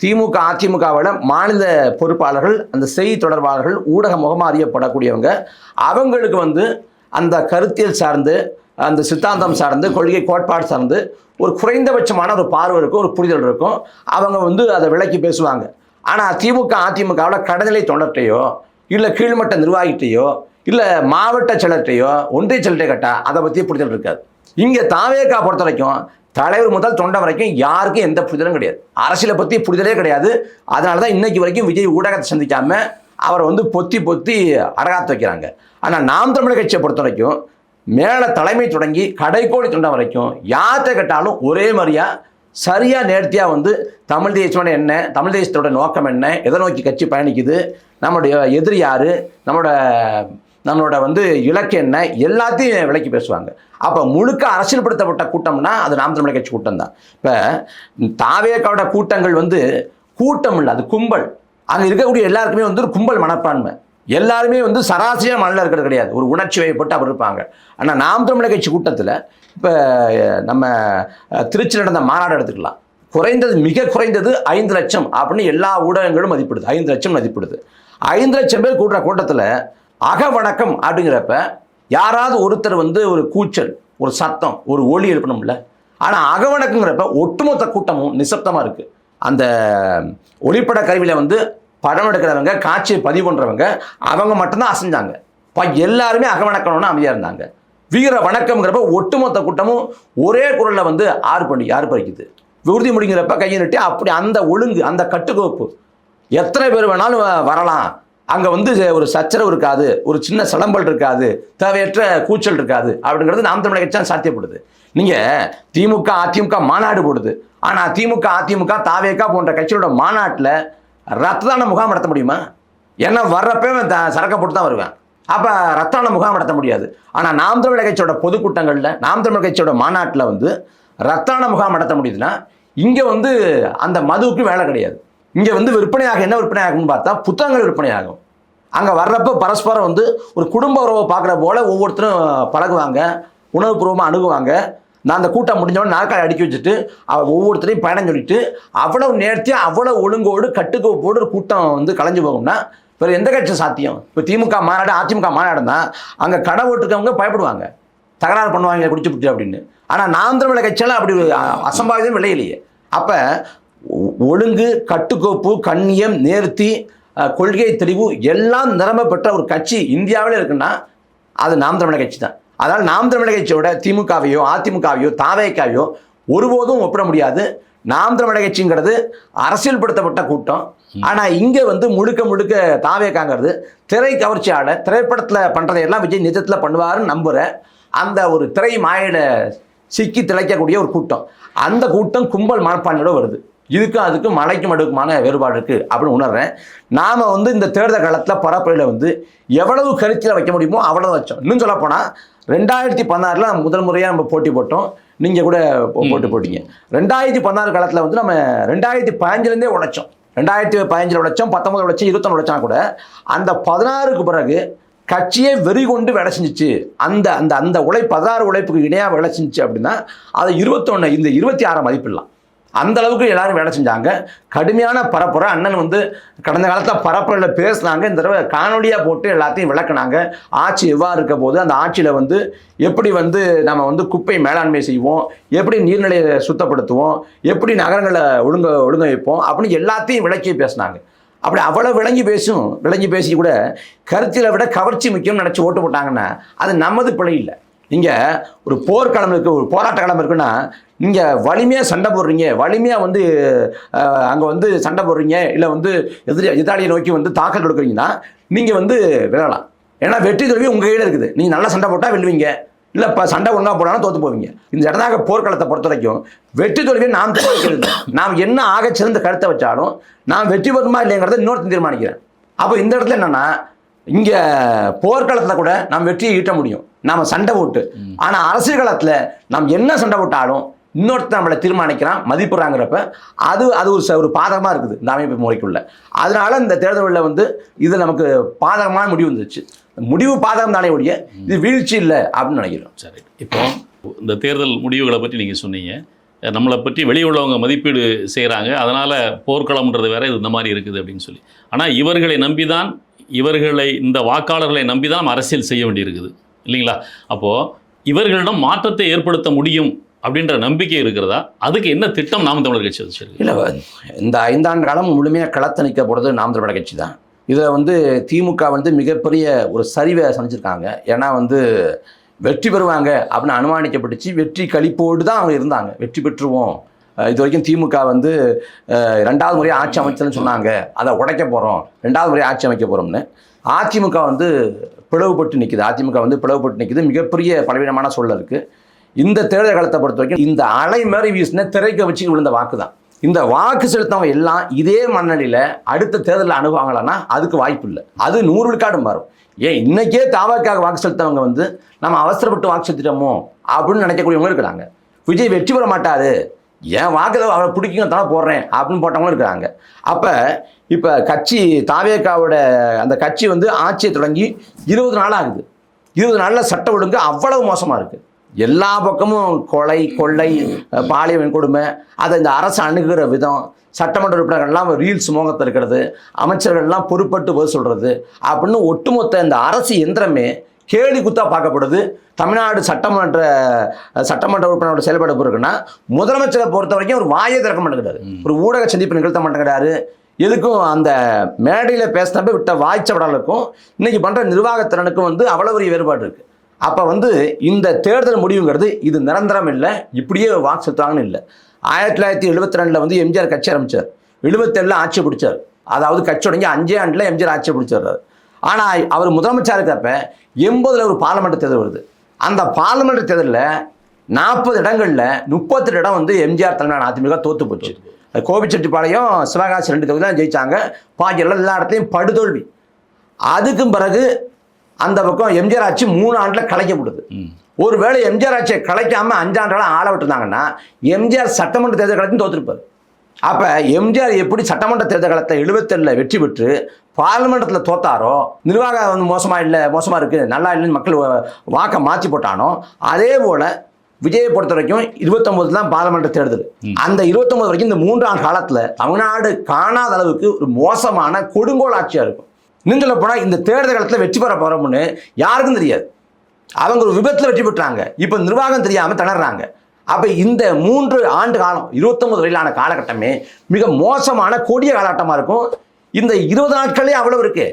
திமுக அதிமுகவோட மாநில பொறுப்பாளர்கள், அந்த செய்தி தொடர்பாளர்கள், ஊடக முகமாக அறியப்படக்கூடியவங்க, அவங்களுக்கு வந்து அந்த கருத்தியல் சார்ந்து, அந்த சித்தாந்தம் சார்ந்து, கொள்கை கோட்பாடு சார்ந்து ஒரு குறைந்தபட்சமான ஒரு பார்வை இருக்கும், ஒரு புரிதல் இருக்கும். அவங்க வந்து அதை விளக்கி பேசுவாங்க. ஆனால் திமுக அதிமுகவில் கடைநிலை தொண்டர்கிட்டையோ இல்லை கீழ்மட்ட நிர்வாகிகிட்டையோ இல்லை மாவட்ட செயலர்கிட்டையோ ஒன்றிய செயலர்கிட்ட கேட்டால் அதை பற்றி புரிதல் இருக்காது. இங்கே தாவேகா பொறுத்த வரைக்கும் தலைவர் முதல் தொண்டை வரைக்கும் யாருக்கும் எந்த புரிதலும் கிடையாது. அரசியலை பற்றி புரிதலே கிடையாது. அதனால தான் இன்னைக்கு வரைக்கும் விஜய் ஊடகத்தை சந்திக்காம அவரை வந்து பொத்தி அடகாத்து வைக்கிறாங்க. ஆனால் நாம் தமிழர் கட்சியை பொறுத்த வரைக்கும் மேலே தலைமை தொடங்கி கடைக்கோடி தொண்டை வரைக்கும் யார்கிட்ட கேட்டாலும் ஒரே மாதிரியா சரியாக நேர்த்தியாக வந்து தமிழ் தேசத்தோட என்ன, தமிழ் தேசத்தோட நோக்கம் என்ன, எதை நோக்கி கட்சி பயணிக்குது, நம்மளுடைய எதிரி யார், நம்மளோட வந்து இலக்கு என்ன, எல்லாத்தையும் விளக்கி பேசுவாங்க. அப்போ முழுக்க அரசியல்படுத்தப்பட்ட கூட்டம்னா அது நாம் தமிழர் கட்சி கூட்டம் தான். இப்போ தாவேக்காவோட கூட்டங்கள் வந்து கூட்டம் இல்லை, அது கும்பல். அங்கே இருக்கக்கூடிய எல்லாருக்குமே வந்து ஒரு கும்பல் மனப்பான்மை. எல்லாருமே வந்து சராசரியாக மனதில் இருக்கிறது கிடையாது, ஒரு உணர்ச்சி வயப்பட்டு அவர் இருப்பாங்க. ஆனால் நாம் தமிழர் கட்சி கூட்டத்தில் இப்போ நம்ம திருச்சியில் நடந்த மாநாடு எடுத்துக்கலாம். குறைந்தது மிக குறைந்தது 5 லட்சம் அப்படின்னு எல்லா ஊடகங்களும் மதிப்பிடுது. 5 லட்சம் மதிப்பிடுது. 5 லட்சம் பேர் கூட்டுற கூட்டத்தில் அகவணக்கம் அப்படிங்கிறப்ப யாராவது ஒருத்தர் வந்து ஒரு கூச்சல், ஒரு சத்தம், ஒரு ஒலி எழுப்பணும்ல. ஆனால் அகவணக்கங்கிறப்ப ஒட்டுமொத்த கூட்டமும் நிசப்தமாக இருக்குது. அந்த ஒளிப்பட கருவியில் வந்து படம் எடுக்கிறவங்க, காட்சியை பதிவு பண்ணுறவங்க, அவங்க மட்டும்தான் அசைஞ்சாங்க. எல்லாருமே அகவணக்கணும்னு அமைதியாக இருந்தாங்க. வீர வணக்கம்ங்கிறப்ப ஒட்டுமொத்த கூட்டமும் ஒரே குரலில் வந்து ஆர்ப்பரிக்குது. உறுதிமொழிங்கிறப்ப கையை நிட்டு அப்படி அந்த ஒழுங்கு, அந்த கட்டுக்கோப்பு, எத்தனை பேர் வேணாலும் வரலாம், அங்கே வந்து ஒரு சச்சரவு இருக்காது, ஒரு சின்ன சிலம்பல் இருக்காது, தேவையற்ற கூச்சல் இருக்காது அப்படிங்கிறது நாம் தமிழர் கட்சி சாத்தியப்படுது. நீங்கள் திமுக அதிமுக மாநாடு போடுது. ஆனால் திமுக அதிமுக தாவேகா போன்ற கட்சியோட மாநாட்டில் ரத்ததான முகாம் நடத்த முடியுமா? ஏன்னா வர்றப்பே சரக்கை போட்டு தான் வருவேன். அப்போ ரத்தான முகாம் நடத்த முடியாது. ஆனால் நாம் தமிழர் கட்சியோட பொதுக்கூட்டங்களில், நாம் தமிழர் கட்சியோட மாநாட்டில் வந்து ரத்தான முகாம் நடத்த முடியுதுன்னா இங்கே வந்து அந்த மதுவுக்கு வேலை கிடையாது. இங்கே வந்து விற்பனையாக என்ன விற்பனை ஆகும்னு பார்த்தா புத்தகங்கள் விற்பனை ஆகும். அங்கே வர்றப்போ பரஸ்பரம் வந்து ஒரு குடும்ப உறவை பார்க்குற போல் ஒவ்வொருத்தரும் பழகுவாங்க, உணவுபூர்வமாக அணுகுவாங்க. நான் அந்த கூட்டம் முடிஞ்சவொடனே நாற்காலி அடுக்கி வச்சுட்டு ஒவ்வொருத்தரையும் பயணம் சொல்லிட்டு அவ்வளவு நேர்த்தியாக அவ்வளோ ஒழுங்கோடு கட்டுக்கோப்போடு ஒரு கூட்டம் வந்து கலைஞ்சு போகும்னா வேறு எந்த கட்சி சாத்தியம்? இப்போ திமுக மாநாடு அதிமுக மாநாடுனா அங்கே கடை ஓட்டுருக்கவங்க பயப்படுவாங்க, தகராறு பண்ணுவாங்க குடிச்சுப்பிட்டு அப்படின்னு. ஆனால் நாம் தமிழர் கட்சியெல்லாம் அப்படி அசம்பாவிதம் விளையிலையே. அப்போ ஒழுங்கு, கட்டுக்கோப்பு, கண்ணியம், நேர்த்தி, கொள்கை தெளிவு எல்லாம் நிரம்ப பெற்ற ஒரு கட்சி இந்தியாவில் இருக்குன்னா அது நாம் தமிழர் கட்சி தான். அதனால் நாம் தமிழர் கட்சியோட திமுகவையோ அதிமுகவையோ தாவேக்காவையோ ஒருபோதும் ஒப்பிட முடியாது. நாம் தமிழர் கட்சிங்கிறது அரசியல்படுத்தப்பட்ட கூட்டம். ஆனால் இங்கே வந்து முழுக்க தாவேக்காங்கிறது திரை கவர்ச்சியாளர், திரைப்படத்தில் பண்ணுறதையெல்லாம் விஜய் நிஜத்தில் பண்ணுவாருன்னு நம்புகிற அந்த ஒரு திரை மாயில சிக்கி திளைக்கக்கூடிய ஒரு கூட்டம். அந்த கூட்டம் கும்பல் மனப்பான்மையோட வருது. இதுக்கும் அதுக்கும் மலைக்கும் மடுக்குமான வேறுபாடு இருக்குது அப்படின்னு உணர்றேன். நாம் வந்து இந்த தேர்தல் காலத்தில் பரப்புரையில் வந்து எவ்வளவு கருத்தில் வைக்க முடியுமோ அவ்வளோ வச்சோம். இன்னும் சொல்லப்போனால் 2016 முதல் முறையாக நம்ம போட்டி போட்டோம். நீங்கள் கூட போட்டி போட்டீங்க. 2016 காலத்தில் வந்து நம்ம 2015 உழைச்சோம். 2015 உழைச்சோம், 19 உழைச்சோம், 21 உழைச்சா கூட அந்த 16க்கு பிறகு கட்சியை வெறி கொண்டு வேலை செஞ்சிச்சு. அந்த அந்த அந்த 16 உழைப்புக்கு இணையாக வேலை செஞ்சிச்சு அப்படின்னா அது 21 இந்த 26 மதிப்பிடலாம். அந்த அளவுக்கு எல்லாரும் வேலை செஞ்சாங்க. கடுமையான பரப்புரை. அண்ணன் வந்து கடந்த காலத்தில் பரப்புரையில் பேசினாங்க. இந்த தடவை காணொலியாக போட்டு எல்லாத்தையும் விளக்குனாங்க. ஆட்சி எவ்வாறு இருக்க போது, அந்த ஆட்சியில் வந்து எப்படி வந்து நம்ம வந்து குப்பை மேலாண்மை செய்வோம், எப்படி நீர்நிலையை சுத்தப்படுத்துவோம், எப்படி நகரங்களை ஒழுங்க வைப்போம் அப்படின்னு எல்லாத்தையும் விளக்கி பேசினாங்க. அப்படி அவ்வளோ விளங்கி பேசி கூட கருத்தில விட கவர்ச்சி முக்கியம் நினச்சி ஓட்டு போட்டாங்கன்னா அது நமது பிழை இல்லை. நீங்கள் ஒரு போர்க்களம் இருக்குது, ஒரு போராட்ட களம் இருக்குன்னா நீங்கள் வலிமையாக சண்டை போடுறீங்க, வலிமையாக வந்து அங்கே வந்து சண்டை போடுறீங்க, இல்லை வந்து எதிராளியை நோக்கி வந்து தாக்கல் கொடுக்குறீங்கன்னா நீங்கள் வந்து விழலாம். ஏன்னா வெற்றி தோல்வி உங்கள் கையில் இருக்குது. நீங்கள் நல்லா சண்டை போட்டால் வெல்லுவீங்க, இல்லை இப்போ சண்டை ஒழுங்காக போடாலும் தோற்று போவீங்க. இந்த இடதாக போர்க்களத்தை பொறுத்த வரைக்கும் வெற்றி தோல்வியை நாம் தீர்மானிக்கிறது. நாம் என்ன ஆக சிறந்த கருத்தை வச்சாலும் நாம் வெற்றி பெறுமா இல்லைங்கிறத இன்னொருத்தன் தீர்மானிக்கிறேன். அப்போ இந்த இடத்துல என்னென்னா இங்கே போர்க்களத்தில் கூட நாம் வெற்றியை ஈட்ட முடியும், நாம் சண்டை போட்டு. ஆனால் அரசியல் காலத்தில் நாம் என்ன சண்டை போட்டாலும் இன்னொருத்தர் நம்மளை தீர்மானிக்கிறான், மதிப்புறாங்கிறப்ப அது ஒரு பாதகமாக இருக்குது இந்த அமைப்பு முறைக்குள்ள. அதனால இந்த தேர்தலில் வந்து இது நமக்கு பாதகமான முடிவு வந்துச்சு. முடிவு பாதகம் தானே ஒழிய இது வீழ்ச்சி இல்லை அப்படின்னு நினைக்கிறோம். சரி, இப்போ இந்த தேர்தல் முடிவுகளை பற்றி நீங்கள் சொன்னீங்க, நம்மளை பற்றி வெளியே உள்ளவங்க மதிப்பீடு செய்கிறாங்க, அதனால் போர்க்களம்ன்றது வேற இது இந்த மாதிரி இருக்குது அப்படின்னு சொல்லி. ஆனால் இவர்களை நம்பி தான், இந்த வாக்காளர்களை நம்பி தான் நம்ம அரசியல் செய்ய வேண்டியிருக்குது இல்லைங்களா? அப்போது இவர்களிடம் மாற்றத்தை ஏற்படுத்த முடியும் அப்படின்ற நம்பிக்கை இருக்கிறதா? அதுக்கு என்ன திட்டம் நாம் தமிழர் கட்சி வச்சிருக்கு? இல்லை, இந்த 5 ஆண்டு காலம் முழுமையாக களத்தை நிற்க போகிறது நாம் தமிழர் கட்சி தான். இதில் திமுக மிகப்பெரிய ஒரு சரிவை சந்திச்சிருக்காங்க. ஏன்னா வெற்றி பெறுவாங்க அப்படின்னு அனுமானிக்கப்பட்டுச்சு. வெற்றி கழிப்போடு தான் அவங்க இருந்தாங்க. வெற்றி பெற்றுவோம், இது வரைக்கும் திமுக 2வது முறை ஆட்சி அமைச்சதுன்னு சொன்னாங்க, அதை உடைக்க போகிறோம், 2வது முறை ஆட்சி அமைக்க போகிறோம்னு. அதிமுக பிளவுபட்டு நிற்குது. பிளவுபட்டு நிற்குது. மிகப்பெரிய பலவீனமான சூழல் இருக்குது. இந்த தேர்தல் காலத்தை பொறுத்த வரைக்கும் இந்த அலை மாதிரி வீசின திரைக்க வச்சு விழுந்த வாக்கு தான். இந்த வாக்கு செலுத்தவங்க எல்லாம் இதே மனநிலையில் அடுத்த தேர்தலில் அணுகுவாங்களான்னா அதுக்கு வாய்ப்பு இல்லை. அது 100 விழுக்காடு மாறும். ஏன் இன்னைக்கே தாவாக்காக வாக்கு செலுத்தவங்க நம்ம அவசரப்பட்டு வாக்கு செலுத்திட்டோமோ அப்படின்னு நினைக்கக்கூடியவங்க இருக்கிறாங்க. விஜய் வெற்றி பெற மாட்டாரு, ஏன் வாக்கு அவரை பிடிக்கும் தானே போடுறேன் அப்படின்னு போட்டவங்களும் இருக்கிறாங்க. அப்போ இப்போ தாவேக்காவோட அந்த கட்சி ஆட்சியை தொடங்கி 20 நாள் ஆகுது. 20 நாளில் சட்ட ஒழுங்கு அவ்வளவு மோசமாக இருக்குது. எல்லா பக்கமும் கொலை, கொள்ளை, பாலியல் வன்கொடுமை, அதை இந்த அரசு அணுகுகிற விதம், சட்டமன்ற உறுப்பினர்கள்லாம் ரீல்ஸ் மோகத்தில் இருக்கிறது, அமைச்சர்கள்லாம் பொறுப்பட்டு பதில் சொல்கிறது அப்படின்னு ஒட்டுமொத்த இந்த அரசு எந்திரமே கேலி குத்தா பார்க்கப்படுது. தமிழ்நாடு சட்டமன்ற உறுப்பினரோட செயல்பாடு இருக்குன்னா முதலமைச்சரை பொறுத்த வரைக்கும் ஒரு வாயை திறக்க மாட்டேங்கிறாரு, ஒரு ஊடக சந்திப்பு நிகழ்த்த மாட்டேங்கிறாரு. எதுக்கும் அந்த மேடையில் பேசினப்ப விட்ட வாய்ச்சவடலுக்கும் இன்னைக்கு பண்ணுற நிர்வாகத்திறனுக்கும் அவ்வளோ பெரிய வேறுபாடு இருக்குது. அப்போ இந்த தேர்தல் முடிவுங்கிறது இது நிரந்தரம் இல்லை, இப்படியே வாக்கு செலுத்துவாங்கன்னு இல்லை. 1972 எம்ஜிஆர் கட்சி ஆரம்பித்தார், 77 ஆட்சி பிடிச்சார். அதாவது கட்சி தொடங்கி 5 ஆண்டில் எம்ஜிஆர் ஆட்சி பிடிச்சார். ஆனால் அவர் முதலமைச்சர் இருக்கப்ப 80 ஒரு பார்லமெண்ட் தேர்தல் வருது. அந்த பார்லமெண்ட் தேர்தலில் 40 இடங்களில் 38 இடம் எம்ஜிஆர் தலைமையான அதிமுக தோற்று போச்சு. கோபிச்செட்டிப்பாளையம், சிவகாசி 2 தொகுதி தான் ஜெயிச்சாங்க. பாக்கி எல்லா இடத்துலையும் படுதோல்வி. அதுக்கும் பிறகு அந்த பக்கம் எம்ஜிஆர் ஆட்சி 3 ஆண்டில் கலைக்கப்படுது. ஒருவேளை எம்ஜிஆர் ஆட்சியை கலைக்காமல் 5 ஆண்டுகளாக ஆள விட்டுருந்தாங்கன்னா எம்ஜிஆர் சட்டமன்ற தேர்தல் காலத்தையும் தோற்றுருப்பார். அப்போ எம்ஜிஆர் எப்படி சட்டமன்ற தேர்தல் காலத்தை 77 வெற்றி பெற்று பார்லிமெண்ட்டில் தோத்தாரோ, நிர்வாகம் மோசமாக இருக்குது, நல்லா இல்லைன்னு மக்கள் வாக்கை மாற்றி போட்டானோ, அதே போல் விஜயை பொறுத்த வரைக்கும் 29 தான் பார்லிமெண்ட் தேர்தல். அந்த 29 வரைக்கும் இந்த 3 ஆண்டு காலத்தில் தமிழ்நாடு காணாத அளவுக்கு ஒரு மோசமான கொடுங்கோல் ஆட்சியாக இருக்கும். இன்னும் சொல்ல போனால் இந்த தேர்தல் காலத்தில் வெற்றி பெற போகிறோம்னு யாருக்கும் தெரியாது. அவங்க ஒரு விபத்தில் வெற்றி பெற்றாங்க, இப்போ நிர்வாகம் தெரியாமல் திணறாங்க. அப்போ இந்த 3 ஆண்டு காலம் 29 வரையிலான காலகட்டமே மிக மோசமான கொடிய காலகட்டமாக இருக்கும். இந்த 20 நாட்களே அவ்வளவு இருக்கு.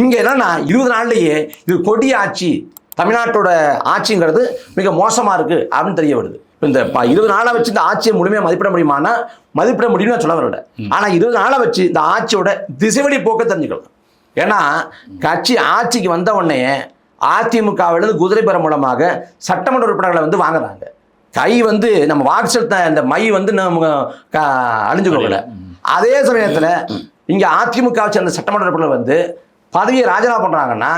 இங்கே என்னன்னா 20 நாள்லேயே இது கொடிய ஆட்சி, தமிழ்நாட்டோட ஆட்சிங்கிறது மிக மோசமாக இருக்குது அப்படின்னு தெரிய வருது. இப்போ இந்த 20 நாளாக வச்சு இந்த ஆட்சியை முழுமையாக மதிப்பிட முடியுமானா மதிப்பிட முடியும்னு சொல்ல வரல. ஆனால் 20 நாளாக வச்சு இந்த ஆட்சியோட திசைவழி போக்க தெரிஞ்சுக்கலாம். ஏன்னா கட்சி ஆட்சிக்கு வந்த உடனே அதிமுகவிலிருந்து குதிரை பெற மூலமாக சட்டமன்ற உறுப்பினர்களை வாங்குறாங்க. கை நம்ம வாக்கு செலுத்த அந்த மை நம்ம அழிஞ்சு போகல. அதே சமயத்தில் இங்கே அதிமுகவை சேர்ந்த சட்டமன்ற உறுப்பினர் பதவியை ராஜினாமா பண்ணுறாங்கன்னா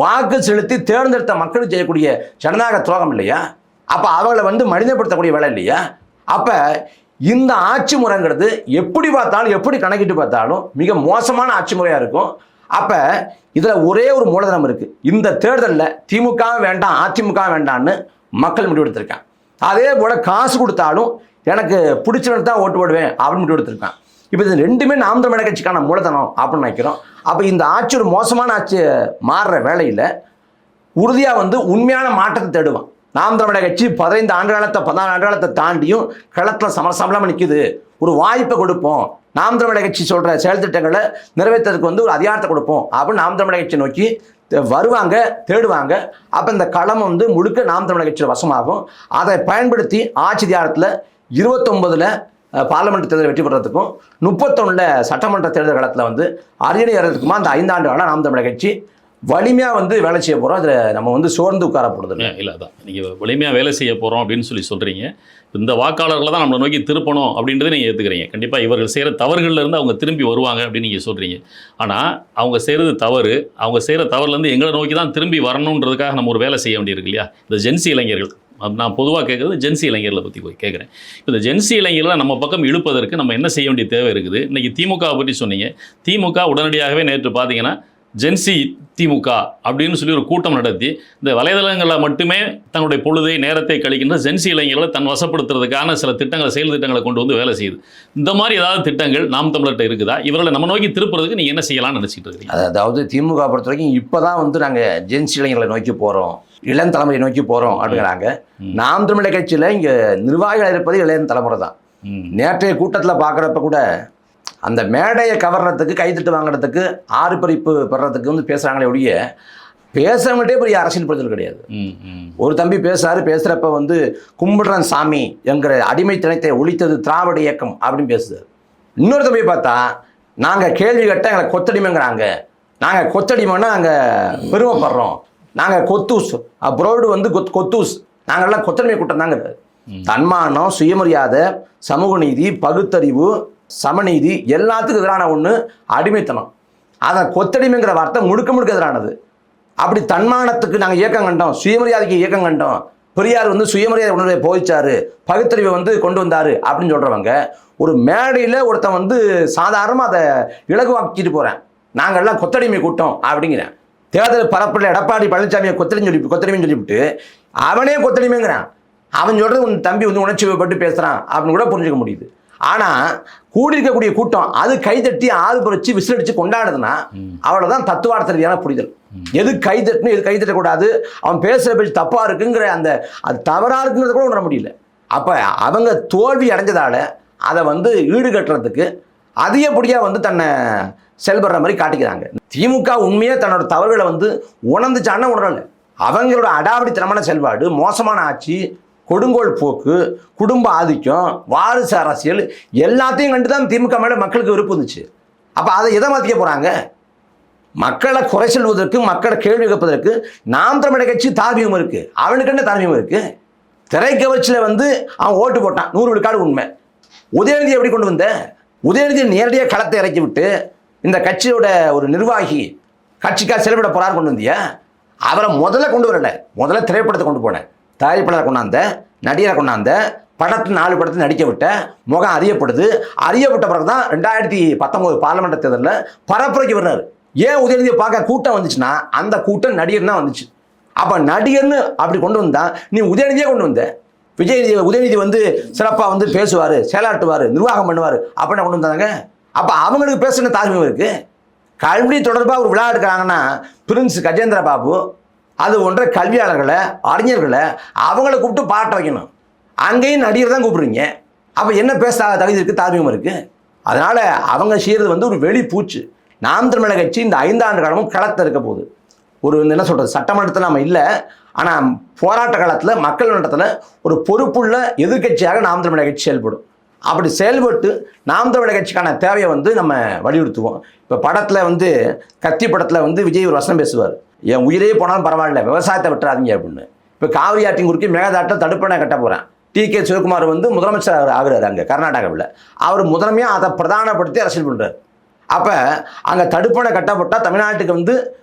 வாக்கு செலுத்தி தேர்ந்தெடுத்த மக்களுக்கு செய்யக்கூடிய ஜனநாயக துரோகம் இல்லையா? அப்போ அவங்களை மனிதப்படுத்தக்கூடிய வேலை இல்லையா? அப்போ இந்த ஆட்சி முறைங்கிறது எப்படி பார்த்தாலும், எப்படி கணக்கிட்டு பார்த்தாலும் மிக மோசமான ஆட்சி முறையாக இருக்கும். அப்போ இதில் ஒரே ஒரு மூலதனம் இருக்குது. இந்த தேர்தலில் திமுக வேண்டாம், அதிமுக வேண்டான்னு மக்கள் முடிவெடுத்திருக்காங்க. அதே போல் காசு கொடுத்தாலும் எனக்கு பிடிச்சவனுக்கு தான் ஓட்டு போடுவேன் அப்படின்னு முடிவெடுத்திருக்கான். இப்போ இது ரெண்டுமே நாம் தமிழர் கட்சிக்கான மூலதனம் அப்படின்னு நினைக்கிறோம். அப்போ இந்த ஆட்சி ஒரு மோசமான ஆட்சி மாறுற வேலையில் உறுதியாக உண்மையான மாற்றத்தை தேடுவான். நாம் தமிழர் கட்சி 15 ஆண்டு காலத்தை 14 ஆண்டு காலத்தை தாண்டியும் களத்தில் சமரசம்லாம் நிற்குது. ஒரு வாய்ப்பை கொடுப்போம், நாம் தமிழர் கட்சி சொல்கிற செயல் திட்டங்களை நிறைவேற்றுறதுக்கு ஒரு அதிகாரத்தை கொடுப்போம் அப்படின்னு நாம் தமிழர் கட்சி நோக்கி வருவாங்க, தேடுவாங்க. அப்போ இந்த களம் முழுக்க நாம் தமிழர் கட்சியோட வசமாகும். அதை பயன்படுத்தி ஆட்சி அதிகாரத்தில் 29 பார்லிமெண்ட் தேர்தல் வெற்றி பெறதுக்கும் 31 சட்டமன்ற தேர்தல் காலத்தில் அரியணை ஏறதுக்குமா அந்த 5 ஆண்டு காலம் நாம் தமிழர் கட்சி வலிமையாக வேலை செய்ய போகிறோம். அதில் நம்ம சோர்ந்து உட்காரப்படுது இல்லை. அதான் நீங்கள் வலிமையாக வேலை செய்ய போகிறோம் அப்படின்னு சொல்கிறீங்க. இந்த வாக்காளர்களை தான் நம்மளை நோக்கி திருப்பணும் அப்படின்றத நீங்கள் ஏற்றுக்கிறீங்க. கண்டிப்பாக இவர்கள் செய்கிற தவறுகள்லேருந்து அவங்க திரும்பி வருவாங்க அப்படின்னு நீங்கள் சொல்கிறீங்க. ஆனால் அவங்க செய்கிறது தவறு, அவங்க செய்கிற தவறுலேருந்து எங்களை நோக்கி தான் திரும்பி வரணுன்றதுக்காக நம்ம ஒரு வேலை செய்ய வேண்டியிருக்கு இல்லையா? இந்த ஜென்சி இளைஞர்கள், நான் பொதுவாக கேட்குறது ஜென்சி இளைஞர்களை பற்றி கேட்குறேன். இப்போ இந்த ஜென்சி இளைஞர்களை நம்ம பக்கம் இழுப்பதற்கு நம்ம என்ன செய்ய வேண்டிய தேவை இருக்குது? இன்றைக்கி திமுகவை பற்றி சொன்னீங்க. திமுக உடனடியாகவே நேற்று பார்த்தீங்கன்னா ஜென்சி திமுக அப்படின்னு சொல்லி ஒரு கூட்டம் நடத்தி இந்த வலைதளங்களில் மட்டுமே தன்னுடைய பொழுதை நேரத்தை கழிக்கின்ற ஜென்சி இளைஞர்களை தன் வசப்படுத்துறதுக்கான சில திட்டங்களை செயல் திட்டங்களை கொண்டு வந்து வேலை செய்யுது. இந்த மாதிரி ஏதாவது திட்டங்கள் நாம் தமிழர்கிட்ட இருக்குதா? இவர்களை நம்ம நோக்கி திருப்புறதுக்கு நீங்கள் என்ன செய்யலாம்னு நினச்சிட்டு இருக்கீங்க? அதாவது திமுக பொறுத்த வரைக்கும் இப்போ தான் வந்து நாங்கள் ஜென்சி இளைஞர்களை நோக்கி போகிறோம், இளம் தலைமுறை நோக்கி போகிறோம் அப்படிங்கிறாங்க. நாம் தமிழர் கட்சியில் இங்கே நிர்வாகிகள் இருப்பது இளைய தலைமுறை தான். நேற்றைய கூட்டத்தில் பார்க்குறப்ப கூட அந்த மேடையை கவர்றதுக்கு கைத்தட்டு வாங்குறதுக்கு ஆறுபறிப்பு பெறறதுக்கு வந்து பேசுகிறாங்களே ஒழிய பேசுறவங்கள்டே பெரிய அரசியல் புரிதல் கிடையாது. ஒரு தம்பி பேசுகிறப்ப வந்து கும்பிடுறன் சாமி என்கிற அடிமைத்தனத்தை ஒழித்தது திராவிட இயக்கம் அப்படின்னு பேசுது. இன்னொரு தம்பியை பார்த்தா நாங்கள் கேள்வி கேட்டால் எங்களை கொத்தடிமைங்கிறாங்க, நாங்கள் கொத்தடிமைன்னா நாங்கள் பெருமைப்படுறோம், நாங்கள் கொத்தூஸ் அப்ரோடு வந்து கொத்தூஸ், நாங்கள்லாம் கொத்தடிமை கூட்டம் தாங்க. தன்மானம், சுயமரியாதை, சமூக நீதி, பகுத்தறிவு, சமநீதி எல்லாத்துக்கும் எதிரான ஒன்று அடிமைத்தனம். அதை கொத்தடிமைங்கிற வார்த்தை முழுக்க முழுக்க எதிரானது. அப்படி தன்மானத்துக்கு நாங்கள் இயக்கம் கண்டோம், சுயமரியாதைக்கு இயக்கம் கண்டோம், பெரியார் வந்து சுயமரியாதை உணர்வை போதிச்சாரு, பகுத்தறிவை வந்து கொண்டு வந்தார் அப்படின்னு சொல்கிறவங்க ஒரு மேடையில் ஒருத்தன் வந்து சாதாரணமாக அதை இலகுவாக்கிட்டு போகிறேன், நாங்கள்லாம் கொத்தடிமை கூட்டம் அப்படிங்கிறேன். தேர்தல் பரப்பில் எடப்பாடி பழனிசாமியை கொத்தடிமைன்னு சொல்லிவிட்டு அவனே கொத்தடிமைங்கிறான். அவன் சொல்கிறது உன் தம்பி வந்து உணர்ச்சி வயப்பட்டு பேசுகிறான் அப்படின்னு கூட புரிஞ்சுக்க முடியுது. ஆனால் கூடியிருக்கக்கூடிய கூட்டம் அது கைதட்டி ஆறுபறிச்சு விசிலடிச்சு கொண்டாடுதுன்னா அவ்வளோதான் தத்துவார்த்த ரீதியான புரிதல். எது கைதட்டணும் எது கைதட்டக்கூடாது, அவன் பேசுகிற பேச்சு தப்பாக இருக்குங்கிற அந்த அது தவறாக இருக்குங்கிறத கூட உணர முடியல. அப்போ அவங்க தோல்வி அடைஞ்சதால் அதை வந்து ஈடுகட்டுறதுக்கு அதிகப்படியாக வந்து தன்னை செயல்படுற மாதிரி காட்டிக்கிறாங்க. திமுக உண்மையாக தன்னோட தவறுகளை வந்து உணர்ந்துச்சான்னா உணரலை. அவங்களோட அடாவடித்தனமான செயல்பாடு, மோசமான ஆட்சி, கொடுங்கோல் போக்கு, குடும்ப ஆதிக்கம், வாரிசு அரசியல் எல்லாத்தையும் கண்டு தான் திமுக மேலே மக்களுக்கு விருப்பம் இருந்துச்சு. அப்போ அதை எதை மாற்றிக்க போகிறாங்க? மக்களை குறை சொல்வதற்கு, மக்களை கேள்வி கேட்பதற்கு நாம் தமிழர் கட்சி தார்மீகம் இருக்குது. அவனுக்கு என்ன தார்மீகம் இருக்குது? திரைக்கவர்ச்சியில் வந்து அவன் ஓட்டு போட்டான், 100 விழுக்காடு உண்மை. உதயநிதி எப்படி கொண்டு வந்த? உதயநிதி நேரடியாக களத்தை இறக்கி விட்டு இந்த கட்சியோட ஒரு நிர்வாகி கட்சிக்காக செயல்பட போகிறார் கொண்டு வந்தியா? அவரை முதல்ல கொண்டு வரல, முதல்ல திரைப்படத்தை கொண்டு போனேன், தயாரிப்பாளரை கொண்டாந்த, நடிகரை கொண்டாந்த, படத்து 4 படத்தில் நடிக்க விட்ட, முகம் அறியப்பட்ட பிறகு தான் 2019 பார்லிமெண்ட் தேர்தலில் பரப்புரைக்கு வர்றாரு. ஏன் உதயநிதியை பார்க்க கூட்டம் வந்துச்சுன்னா அந்த கூட்டம் நடிகர் தான் வந்துச்சு. அப்போ நடிகர்னு அப்படி கொண்டு வந்தா நீ உதயநிதியே கொண்டு வந்த. உதயநிதி வந்து சிறப்பாக வந்து பேசுவார், செயலாற்றுவார், நிர்வாகம் பண்ணுவார் அப்படின்னு கொண்டு வந்தாங்க. அப்போ அவங்களுக்கு பேசுன தார்மீகம் இருக்குது. கல்வி தொடர்பாக ஒரு விழா எடுக்கிறாங்கன்னா பிரின்ஸ் கஜேந்திர பாபு அது ஒன்றை கல்வியாளர்களை, அறிஞர்களை அவங்கள கூப்பிட்டு பாட்ட வைக்கணும். அங்கேயும் நடிகர் தான் கூப்பிடுறீங்க. அப்போ என்ன பேச தகுதி இருக்குது, தார்மீகம் இருக்குது? அதனால் அவங்க செய்கிறது வந்து ஒரு வெளி பூச்சு. நாம் தமிழர் கட்சி இந்த 5 ஆண்டு காலமும் களத்தில் இருக்க போகுது. ஒரு என்ன சொல்கிறது, சட்டமன்றத்தில் நம்ம இல்லை, ஆனால் போராட்ட காலத்தில் மக்கள் மன்றத்தில் ஒரு பொறுப்புள்ள எதிர்கட்சியாக நாம் தமிழர் கட்சி செயல்படும். அப்படி செயல்பட்டு நாம் தமிழர் கட்சிக்கான தேவையை வந்து நம்ம வலியுறுத்துவோம். இப்போ படத்தில் வந்து கத்தி படத்தில் வந்து விஜய் ஒரு வசனம் பேசுவார், என் உயிரே போனாலும் பரவாயில்ல விவசாயத்தை விட்டுறாதீங்க அப்படின்னு. இப்போ காவிரி ஆற்றின் குறுக்கே மேகதாட்டில் தடுப்பணை கட்ட போகிறேன். TK சிவகுமார் வந்து முதலமைச்சர் ஆகுறாரு அங்கே கர்நாடகாவில். அவர் முதன்மையாக அதை பிரதானப்படுத்தி அரசியல் பண்ணுறாரு. அப்போ அங்கே தடுப்பணை கட்டப்பட்டால் தமிழ்நாட்டுக்கு வந்து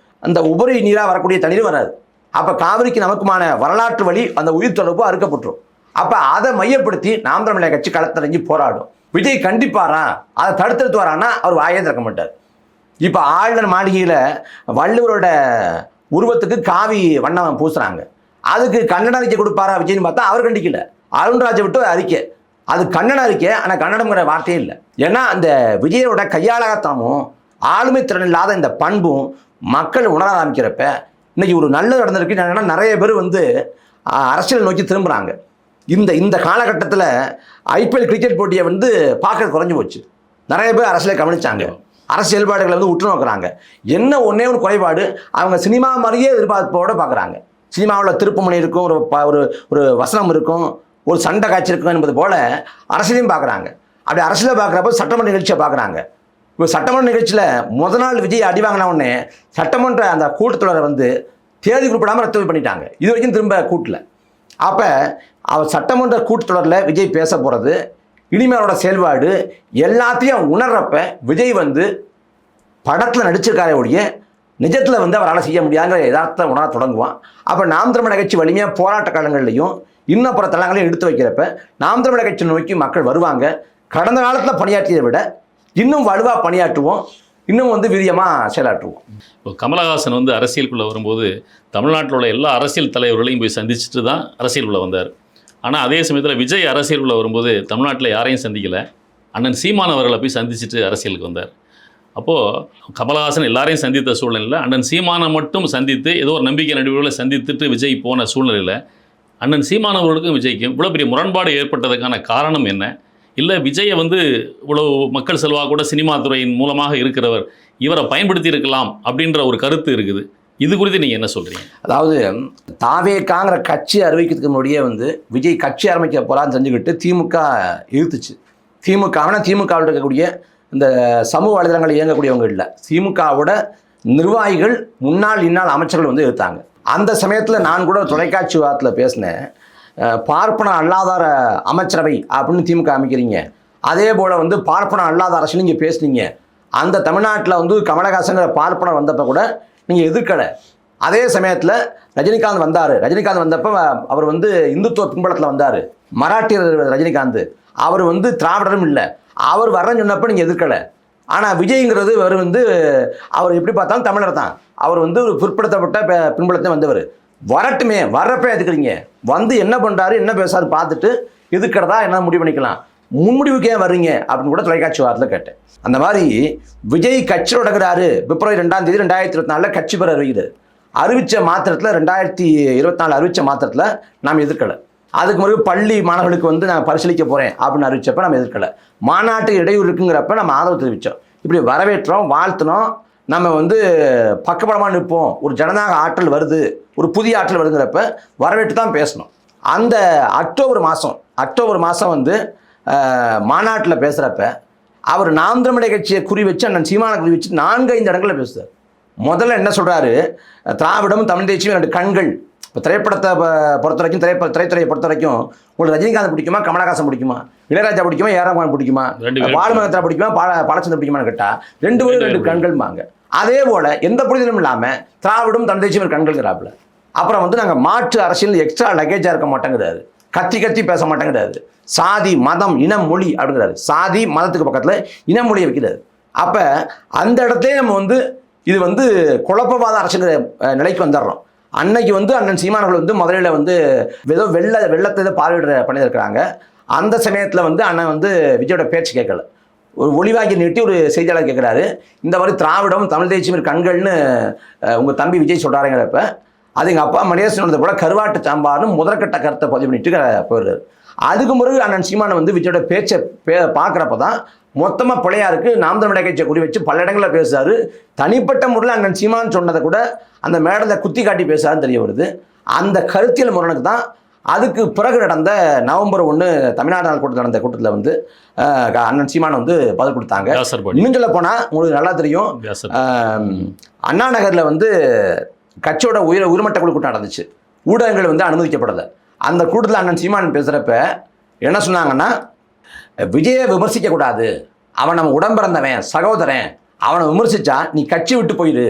அந்த உபரி நீராக வரக்கூடிய தண்ணீர் வராது. அப்போ காவிரிக்கு நமக்குமான வரலாற்று வழி அந்த உயிர் தொடர்பு அறுக்கப்பட்டுரும். அப்போ அதை மையப்படுத்தி நாம் தமிழர் கட்சி களத்திறங்கி போராடும். விஜய் கண்டிப்பாரா, அதை தடுத்து வரான்னா அவர் வாயே திறக்க மாட்டார். இப்போ ஆளுநர் மாளிகையில் வள்ளுவரோட உருவத்துக்கு காவி வண்ணம் பூசுகிறாங்க. அதுக்கு கண்டன அறிக்கை கொடுப்பாரா விஜய்னு பார்த்தா அவர் கண்டிக்கல. அருண்ராஜை விட்டு அறிக்கை, அது கண்டன அறிக்கை, ஆனால் கன்னடம்ங்கிற வார்த்தையே இல்லை. ஏன்னா அந்த விஜயோட கையாளகத்தனமும் ஆளுமை திறன் இல்லாத இந்த பண்பும் மக்கள் உணர ஆரம்பிக்கிறப்ப இன்னைக்கு ஒரு நல்லது நடந்திருக்கு. நிறைய பேர் வந்து அரசியல் நோக்கி திரும்புகிறாங்க. இந்த காலகட்டத்தில் IPL கிரிக்கெட் போட்டியை வந்து பார்க்க குறைஞ்சி போச்சு. நிறைய பேர் அரசியலை கவனிச்சாங்க, அரசியல் செயல்பாடுகளை வந்து உற்று நோக்குறாங்க. என்ன ஒன்றே ஒரு குறைபாடு, அவங்க சினிமா மாதிரியே எதிர்பார்ப்போடு பார்க்குறாங்க. சினிமாவில் திருப்புமுனை இருக்கும், ஒரு வசனம் இருக்கும், ஒரு சண்டை காட்சி இருக்கும் என்பது போல் அரசியலையும் பார்க்குறாங்க. அப்படி அரசியலை பார்க்குறப்ப சட்டமன்ற நிகழ்ச்சியை பார்க்குறாங்க. இப்போ சட்டமன்ற நிகழ்ச்சியில் முதல் நாள் விஜய் அடி வாங்கின உடனே சட்டமன்ற அந்த கூட்டத்தொடரை வந்து தேதி குறிப்பிடாமல் ரத்து பண்ணிட்டாங்க. இது வரைக்கும் திரும்ப கூட்டல. அப்போ அவர் சட்டமன்ற கூட்டத்தொடரில் விஜய் பேச போகிறது, இனிமேலோட செயல்பாடு எல்லாத்தையும் உணர்றப்ப விஜய் வந்து படத்தில் நடிச்சிருக்காரே ஒழிய நிஜத்தில் வந்து அவரால் செய்ய முடியாதுங்கிற யதார்த்தத்தை உணர தொடங்குவான். அப்போ நாம் தமிழர் கட்சி வலிமையாக போராட்ட காலங்கள்லையும் இன்னும் பிற தளங்களையும் எடுத்து வைக்கிறப்ப நாம் தமிழர் கட்சி நோக்கி மக்கள் வருவாங்க. கடந்த காலத்தில் பணியாற்றியதை விட இன்னும் வலுவாக பணியாற்றுவோம். இன்னும் வந்து வீரியமாக செயலாற்றுவோம். இப்போ கமலஹாசன் வந்து அரசியலுக்குள்ளே வரும்போது தமிழ்நாட்டில் உள்ள எல்லா அரசியல் தலைவர்களையும் போய் சந்திச்சுட்டு தான் அரசியலுக்குள்ளே வந்தார். ஆனால் அதே சமயத்தில் விஜய் அரசியலுக்குள்ளே வரும்போது தமிழ்நாட்டில் யாரையும் சந்திக்கலை, அண்ணன் சீமான் அவர்களை போய் சந்திச்சுட்டு அரசியலுக்கு வந்தார். அப்போது கமலஹாசன் எல்லாரையும் சந்தித்த சூழ்நிலையில் அண்ணன் சீமானை மட்டும் சந்தித்து ஏதோ ஒரு நம்பிக்கை நடுவில் சந்தித்துட்டு விஜய் போன சூழ்நிலையில் அண்ணன் சீமான் அவர்களுக்கும் விஜய்க்கும் இவ்வளோ பெரிய முரண்பாடு ஏற்பட்டதுக்கான காரணம் என்ன? இல்லை விஜயை வந்து இவ்வளவு மக்கள் செல்வாக்கூட சினிமா துறையின் மூலமாக இருக்கிறவர் இவரை பயன்படுத்தி இருக்கலாம் அப்படின்ற ஒரு கருத்து இருக்குது. இது குறித்து நீங்கள் என்ன சொல்கிறீங்க? அதாவது தாவேக்காங்கிற கட்சி அறிவிக்கிறதுக்கு முன்னாடியே வந்து விஜய் கட்சி ஆரம்பிக்க போகிறான்னு தெரிஞ்சுக்கிட்டு திமுக இழுத்துச்சு. திமுகவில் இருக்கக்கூடிய இந்த சமூக வலைதளங்கள் இயங்கக்கூடியவங்க இல்லை, திமுகவோட நிர்வாகிகள் முன்னாள் இந்நாள் அமைச்சர்கள் வந்து எடுத்தாங்க. அந்த சமயத்தில் நான் கூட தொலைக்காட்சி வாரத்தில் பேசினேன். பார்ப்பன அல்லாதார அமைச்சரவை அப்படின்னு திமுக அமைக்கிறீங்க, அதே போல் வந்து பார்ப்பன அல்லாத அரசு நீங்கள் பேசுனீங்க. அந்த தமிழ்நாட்டில் வந்து கமலஹாசன் பார்ப்பனர் வந்தப்போ கூட நீங்கள் எதிர்க்கலை. அதே சமயத்தில் ரஜினிகாந்த் வந்தார். ரஜினிகாந்த் வந்தப்போ அவர் வந்து இந்துத்துவ பின்பலத்தில் வந்தார். மராட்டியர் ரஜினிகாந்த், அவர் வந்து திராவிடரும் இல்லை, அவர் வர்றேன்னு சொன்னப்போ நீங்கள் எதிர்க்கலை. ஆனால் விஜய்ங்கிறது அவர் வந்து அவர் எப்படி பார்த்தாலும் தமிழர் தான். அவர் வந்து ஒரு பிற்படுத்தப்பட்ட பின்பலத்தை வந்தவர். வரட்டுமே, வர்றப்ப எதுக்குறீங்க, வந்து என்ன பண்ணுறாரு என்ன பேசுறாரு பார்த்துட்டு எதுக்கிறதா என்ன முடிவு பண்ணிக்கலாம், முன்முடிவுக்கு ஏன் வர்றீங்க அப்படின்னு கூட தொலைக்காட்சி வாரத்தில் கேட்டேன். அந்த மாதிரி விஜய் கட்சி தொடங்குறாரு. பிப்ரவரி 2ஆம் தேதி 2024 கட்சி பெற அறிவிக்கிறார். அறிவித்த மாத்திரத்தில் 2024 அறிவித்த மாத்திரத்தில் நாம் எதிர்க்கலை. அதுக்கு முறைக்கு பள்ளி மாணவர்களுக்கு வந்து நான் பரிசீலிக்க போகிறேன் அப்படின்னு அறிவிச்சப்போ நம்ம எதிர்க்கலை. மாநாட்டுக்கு இடையூறு இருக்குங்கிறப்ப நம்ம ஆதரவு தெரிவித்தோம். இப்படி வரவேற்றோம், வாழ்த்தினோம். நம்ம வந்து பக்கபலமாக நிற்போம். ஒரு ஜனநாயக ஆற்றல் வருது, ஒரு புதிய ஆற்றல் வருங்கிறப்ப வரவேற்று தான் பேசணும். அந்த அக்டோபர் மாதம் வந்து மாநாட்டில் பேசுகிறப்ப அவர் நாம் தமிழர் கட்சியை குறி வச்சு அண்ணன் சீமானை குறி வச்சு 4-5 இடங்களில் பேசுகிறார். முதல்ல என்ன சொல்கிறாரு, திராவிடமும் தமிழ் தேசியம் 2 கண்கள். இப்போ திரைப்படத்தை பொறுத்த வரைக்கும் திரைத்துறையை பொறுத்த வரைக்கும் உங்களுக்கு ரஜினிகாந்த் பிடிக்குமா, கமலஹாசன் பிடிக்குமா, இளையராஜா பிடிக்குமா, ஏஆர் பிடிக்குமா, பாலுமகேந்திரா பிடிக்குமா, பாலச்சந்திரன் பிடிக்குமான்னு கேட்டால் 2 பேரும் 2 கண்கள்மாங்க. அதே போல் எந்த புரிதலும் இல்லாமல் திராவிடம் தமிழ் தேசியம் 1 கண்கள்ங்கிறாப்புல. அப்புறம் வந்து நாங்கள் மாற்று அரசியல் எக்ஸ்ட்ரா லக்கேஜாக இருக்க மாட்டேங்கிறாரு, கத்தி பேச மாட்டேங்கிறாரு, சாதி மதம் இனம் மொழி அப்படிங்கிறாரு. சாதி மதத்துக்கு பக்கத்தில் இன மொழியை வைக்கிறாரு. அப்போ அந்த இடத்துல நம்ம வந்து இது வந்து குழப்பவாத அரசுங்கிற நிலைக்கு வந்துடுறோம். அன்னைக்கு வந்து அண்ணன் சீமானவர்கள் வந்து முதலில் வந்து ஏதோ வெள்ளத்தை பார்வையிட பண்ணியிருக்கிறாங்க. அந்த சமயத்தில் வந்து அண்ணன் வந்து விஜயோட பேச்சு கேட்கல. ஒரு ஒளிவாங்கி நீட்டி ஒரு செய்தியாளர் கேட்குறாரு, இந்த மாதிரி திராவிடம் தமிழ் தேசியம் கண்கள்னு உங்கள் தம்பி விஜய் சொல்கிறாருங்கிறப்ப அது எங்கள் அப்பா மணியரசன் போல கருவாட்டு சாம்பார்னு முதற்கட்ட கருத்தை பதிவு பண்ணிட்டு போயிடுறாரு. அதுக்கு முறையில் அண்ணன் சீமானை வந்து விஜயோட பேச்சை பார்க்குறப்ப தான் மொத்தமாக பிள்ளையாருக்கு நாம் தமிழர் கட்சியை குறி வச்சு பல இடங்களில் பேசுகிறாரு. தனிப்பட்ட முறையில் அண்ணன் சீமான் சொன்னதை கூட அந்த மேடத்தில் குத்தி காட்டி பேசுகிறாருன்னு தெரிய வருது. அந்த கருத்தியல் முரணுக்கு தான் அதுக்கு பிறகு நடந்த நவம்பர் 1 தமிழ்நாடு நாள் கூட்டத்தில் நடந்த கூட்டத்தில் வந்து அண்ணன் சீமானை வந்து பதில் கொடுத்தாங்க. இன்னும் சொல்ல போனால் உங்களுக்கு நல்லா தெரியும், அண்ணா நகரில் வந்து கட்சியோட உயர்மட்ட குழு கூட்டம் நடந்துச்சு. ஊடகங்கள் வந்து அனுமதிக்கப்படலை. அந்த கூட்டத்தில் அண்ணன் சீமான் பேசுகிறப்ப என்ன சொன்னாங்கன்னா, விஜயை விமர்சிக்கக்கூடாது, அவன் நம்ம உடம்பிறந்தவன் சகோதரன், அவனை விமர்சித்தா நீ கட்சி விட்டு போயிடு,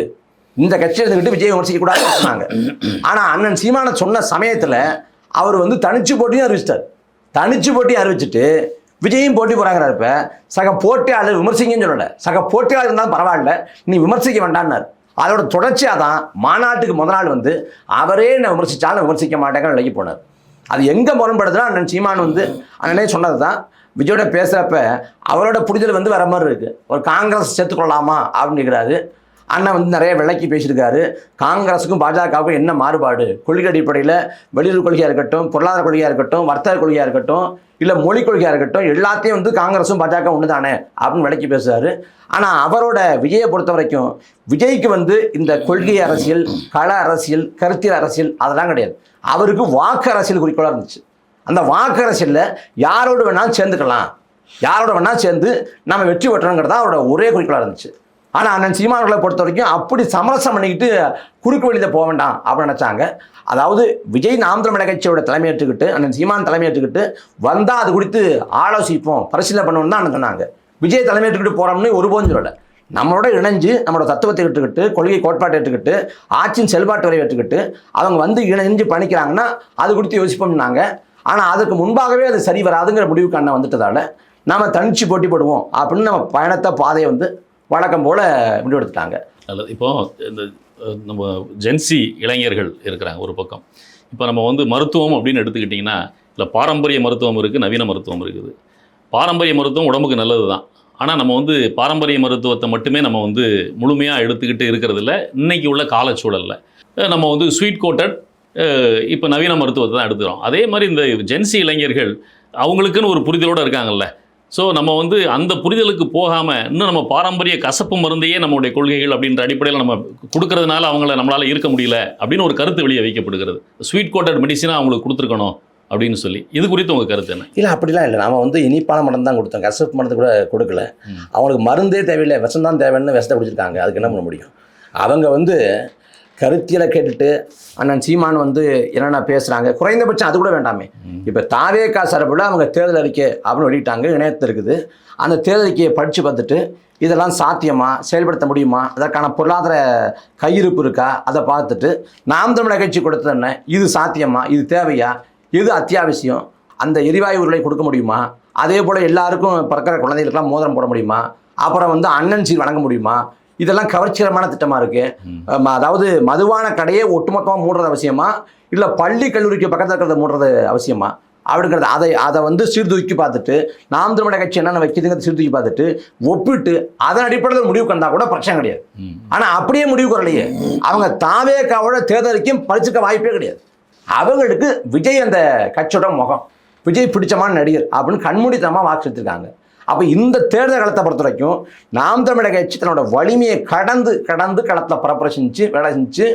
இந்த கட்சியை இருந்துக்கிட்டு விஜயை விமர்சிக்கக்கூடாதுன்னு சொன்னாங்க. ஆனால் அண்ணன் சீமானை சொன்ன சமயத்தில் அவர் வந்து தனிச்சு போட்டியும் அறிவிச்சிட்டார். தனிச்சு போட்டியும் அறிவிச்சுட்டு விஜயும் போட்டி போகிறாங்கிறப்ப சக போட்டியாளர் விமர்சிங்கன்னு சொல்லலை, சக போட்டியாளர் இருந்தாலும் பரவாயில்ல நீ விமர்சிக்க வேண்டான்னார். அதோட தொடர்ச்சியாக தான் மாநாட்டுக்கு முதல் நாள் வந்து அவரே நான் விமர்சித்தாலும் விமர்சிக்க மாட்டேங்கிற நிலைக்கு போனார். அது எங்கே முரண்படுதுன்னா அண்ணன் சீமான் வந்து அண்ணனே சொன்னது தான். விஜயோட பேசுகிறப்ப அவரோட புரிதல் வந்து வர மாதிரி இருக்குது. ஒரு காங்கிரஸ் சேர்த்துக்கொள்ளலாமா அப்படின்னு கேட்குறாரு. அண்ணன் வந்து நிறைய விளக்கி பேசியிருக்காரு. காங்கிரஸுக்கும் பாஜகவுக்கும் என்ன மாறுபாடு, கொள்கை அடிப்படையில் வெளியுறவு கொள்கையாக இருக்கட்டும், பொருளாதார கொள்கையாக இருக்கட்டும், வர்த்தக கொள்கையாக இருக்கட்டும், இல்லை மொழி கொள்கையாக இருக்கட்டும், எல்லாத்தையும் வந்து காங்கிரஸும் பாஜக ஒன்று தானே அப்படின்னு விளக்கி பேசுகிறாரு. ஆனால் அவரோட விஜயை பொறுத்த வரைக்கும் விஜய்க்கு வந்து இந்த கொள்கை அரசியல், கள அரசியல், கருத்தியல் அரசியல் அதெல்லாம் கிடையாது. அவருக்கு வாக்கு அரசியல் குறிக்கோளாக இருந்துச்சு. அந்த வாக்கு அரசியலில் யாரோடு வேணாலும் சேர்ந்துக்கலாம், யாரோட வேணாலும் சேர்ந்து நம்ம வெற்றி பெற்றோங்கிறது தான் அவரோட ஒரே குறிக்கோளாக இருந்துச்சு. ஆனால் அண்ணன் சீமான்களை பொறுத்த வரைக்கும் அப்படி சமரசம் பண்ணிக்கிட்டு குறுக்கு வழியில் போக வேண்டாம் அப்படின்னு நினச்சாங்க. அதாவது விஜய் நாம் தமிழர் கட்சியோட தலைமையேற்றுக்கிட்டு அண்ணன் சீமான் தலைமையேற்றுக்கிட்டு வந்தால் அது குறித்து ஆலோசிப்போம், பரிசீலனை பண்ணணும்னு தான் அண்ணன் சொன்னாங்க. விஜய் தலைமையேற்றுக்கிட்டு போகிறோம்னு ஒருபோதும் சொல்லலை. நம்மளோட இணைஞ்சு நம்மளோட தத்துவத்தை ஏற்றுக்கிட்டு, கொள்கை கோட்பாட்டை ஏற்றுக்கிட்டு, ஆட்சியின் செல்வாட்டு வரை ஏற்றுக்கிட்டு அவங்க வந்து இணைஞ்சு பண்ணிக்கிறாங்கன்னா அது குறித்து யோசிப்போம்னாங்க. ஆனால் அதுக்கு முன்பாகவே அது சரி வராதுங்கிற முடிவுக்கு அண்ணன் வந்துட்டதால நாம் தனிச்சு போட்டி போடுவோம் அப்படின்னு நம்ம பயணத்தை பாதையை வந்து வழக்கம் போல் முடிவெடுத்துட்டாங்க. நல்லது. இப்போ இந்த நம்ம ஜென்சி இளைஞர்கள் இருக்கிறாங்க ஒரு பக்கம். இப்போ நம்ம வந்து மருத்துவம் அப்படின்னு எடுத்துக்கிட்டிங்கன்னா இல்லை பாரம்பரிய மருத்துவம் இருக்குது, நவீன மருத்துவம் இருக்குது. பாரம்பரிய மருத்துவம் உடம்புக்கு நல்லது தான். ஆனால் நம்ம வந்து பாரம்பரிய மருத்துவத்தை மட்டுமே நம்ம வந்து முழுமையாக எடுத்துக்கிட்டு இருக்கிறதில்ல. இன்றைக்கி உள்ள காலச்சூழலில் நம்ம வந்து ஸ்வீட் கோட்டட் இப்போ நவீன மருத்துவத்தை தான் எடுத்துக்கிறோம். அதே மாதிரி இந்த ஜென்சி இளைஞர்கள் அவங்களுக்குன்னு ஒரு புரிதலோடு இருக்காங்கல்ல. ஸோ நம்ம வந்து அந்த புரிதலுக்கு போகாமல் இன்னும் நம்ம பாரம்பரிய கசப்பு மருந்தையே நம்மளுடைய கொள்கைகள் அப்படின்ற அடிப்படையில் நம்ம கொடுக்கறதுனால அவங்கள நம்மளால் இருக்க முடியல அப்படின்னு ஒரு கருத்து வெளியே வைக்கப்படுகிறது. ஸ்வீட் கோட்டட் மெடிசனாக அவங்களுக்கு கொடுத்துருக்கணும் அப்படின்னு சொல்லி. இது குறித்து உங்கள் கருத்து என்ன? இல்லை, அப்படிலாம் இல்லை. நாம் வந்து இனிப்பான மருந்து தான் கொடுத்தோம், கசப்பு மருந்து கூட கொடுக்கல. அவங்களுக்கு மருந்தே தேவையில்லை, விஷம் தான் தேவைன்னு விஷத்தை குடிச்சிருக்காங்க. அதுக்கு என்ன பண்ண முடியும்? அவங்க வந்து கருத்தியலை கேட்டுட்டு அண்ணன் சீமான் வந்து என்னென்ன பேசுகிறாங்க, குறைந்தபட்சம் அது கூட வேண்டாமே. இப்போ தாவேகா சார்பில் அவங்க தேர்தல் அறிக்கை அப்படின்னு வெளியிட்டாங்க, இணையத்தில் இருக்குது. அந்த தேர்தல் அறிக்கையை படித்து பார்த்துட்டு இதெல்லாம் சாத்தியமா, செயல்படுத்த முடியுமா, அதற்கான பொருளாதார கையிருப்பு இருக்கா, அதை பார்த்துட்டு நாம் தமிழர் கட்சி கொடுத்தது என்ன, இது சாத்தியமா, இது தேவையா, இது அத்தியாவசியம், அந்த எரிவாயு உருளை கொடுக்க முடியுமா, அதே போல் எல்லாருக்கும் பிறக்கிற குழந்தைகளுக்கெல்லாம் மோதிரம் போட முடியுமா, அப்புறம் வந்து அண்ணன் சீர் வழங்க முடியுமா, இதெல்லாம் கவர்ச்சிகரமான திட்டமாக இருக்குது. அதாவது மதுவான கடையே ஒட்டுமொத்தமாக மூடுறது அவசியமா, இல்லை பள்ளி கல்லூரிக்கு பக்கத்தில் இருக்கிறத மூடுறது அவசியமா அப்படிங்கிறது அதை வந்து சீர்தூக்கி பார்த்துட்டு நாம் தமிழர் கட்சி என்னென்ன வைக்கிதுங்கிறத சீர்தூக்கி பார்த்துட்டு ஒப்பிட்டு அதன் அடிப்படையில் முடிவுக்கு வந்தால் கூட பிரச்சனை கிடையாது. ஆனால் அப்படியே முடிவுக்கு வரலையே. அவங்க தாவேகாவோட தேர்தலுக்கும் பறிச்சுக்க வாய்ப்பே கிடையாது. அவங்களுக்கு விஜய் அந்த கட்சியோட முகம், விஜய் பிடிச்சமான நடிகர் அப்படின்னு கண்மூடித்தனமாக வாக்கு செலுத்திருக்காங்க. அப்போ இந்த தேர்தல் களத்தை பொறுத்த வரைக்கும் நாம் தமிழர் கட்சி தன்னோட வலிமையை கடந்து களத்தில் பரப்புரை செஞ்சு வேலை செஞ்சு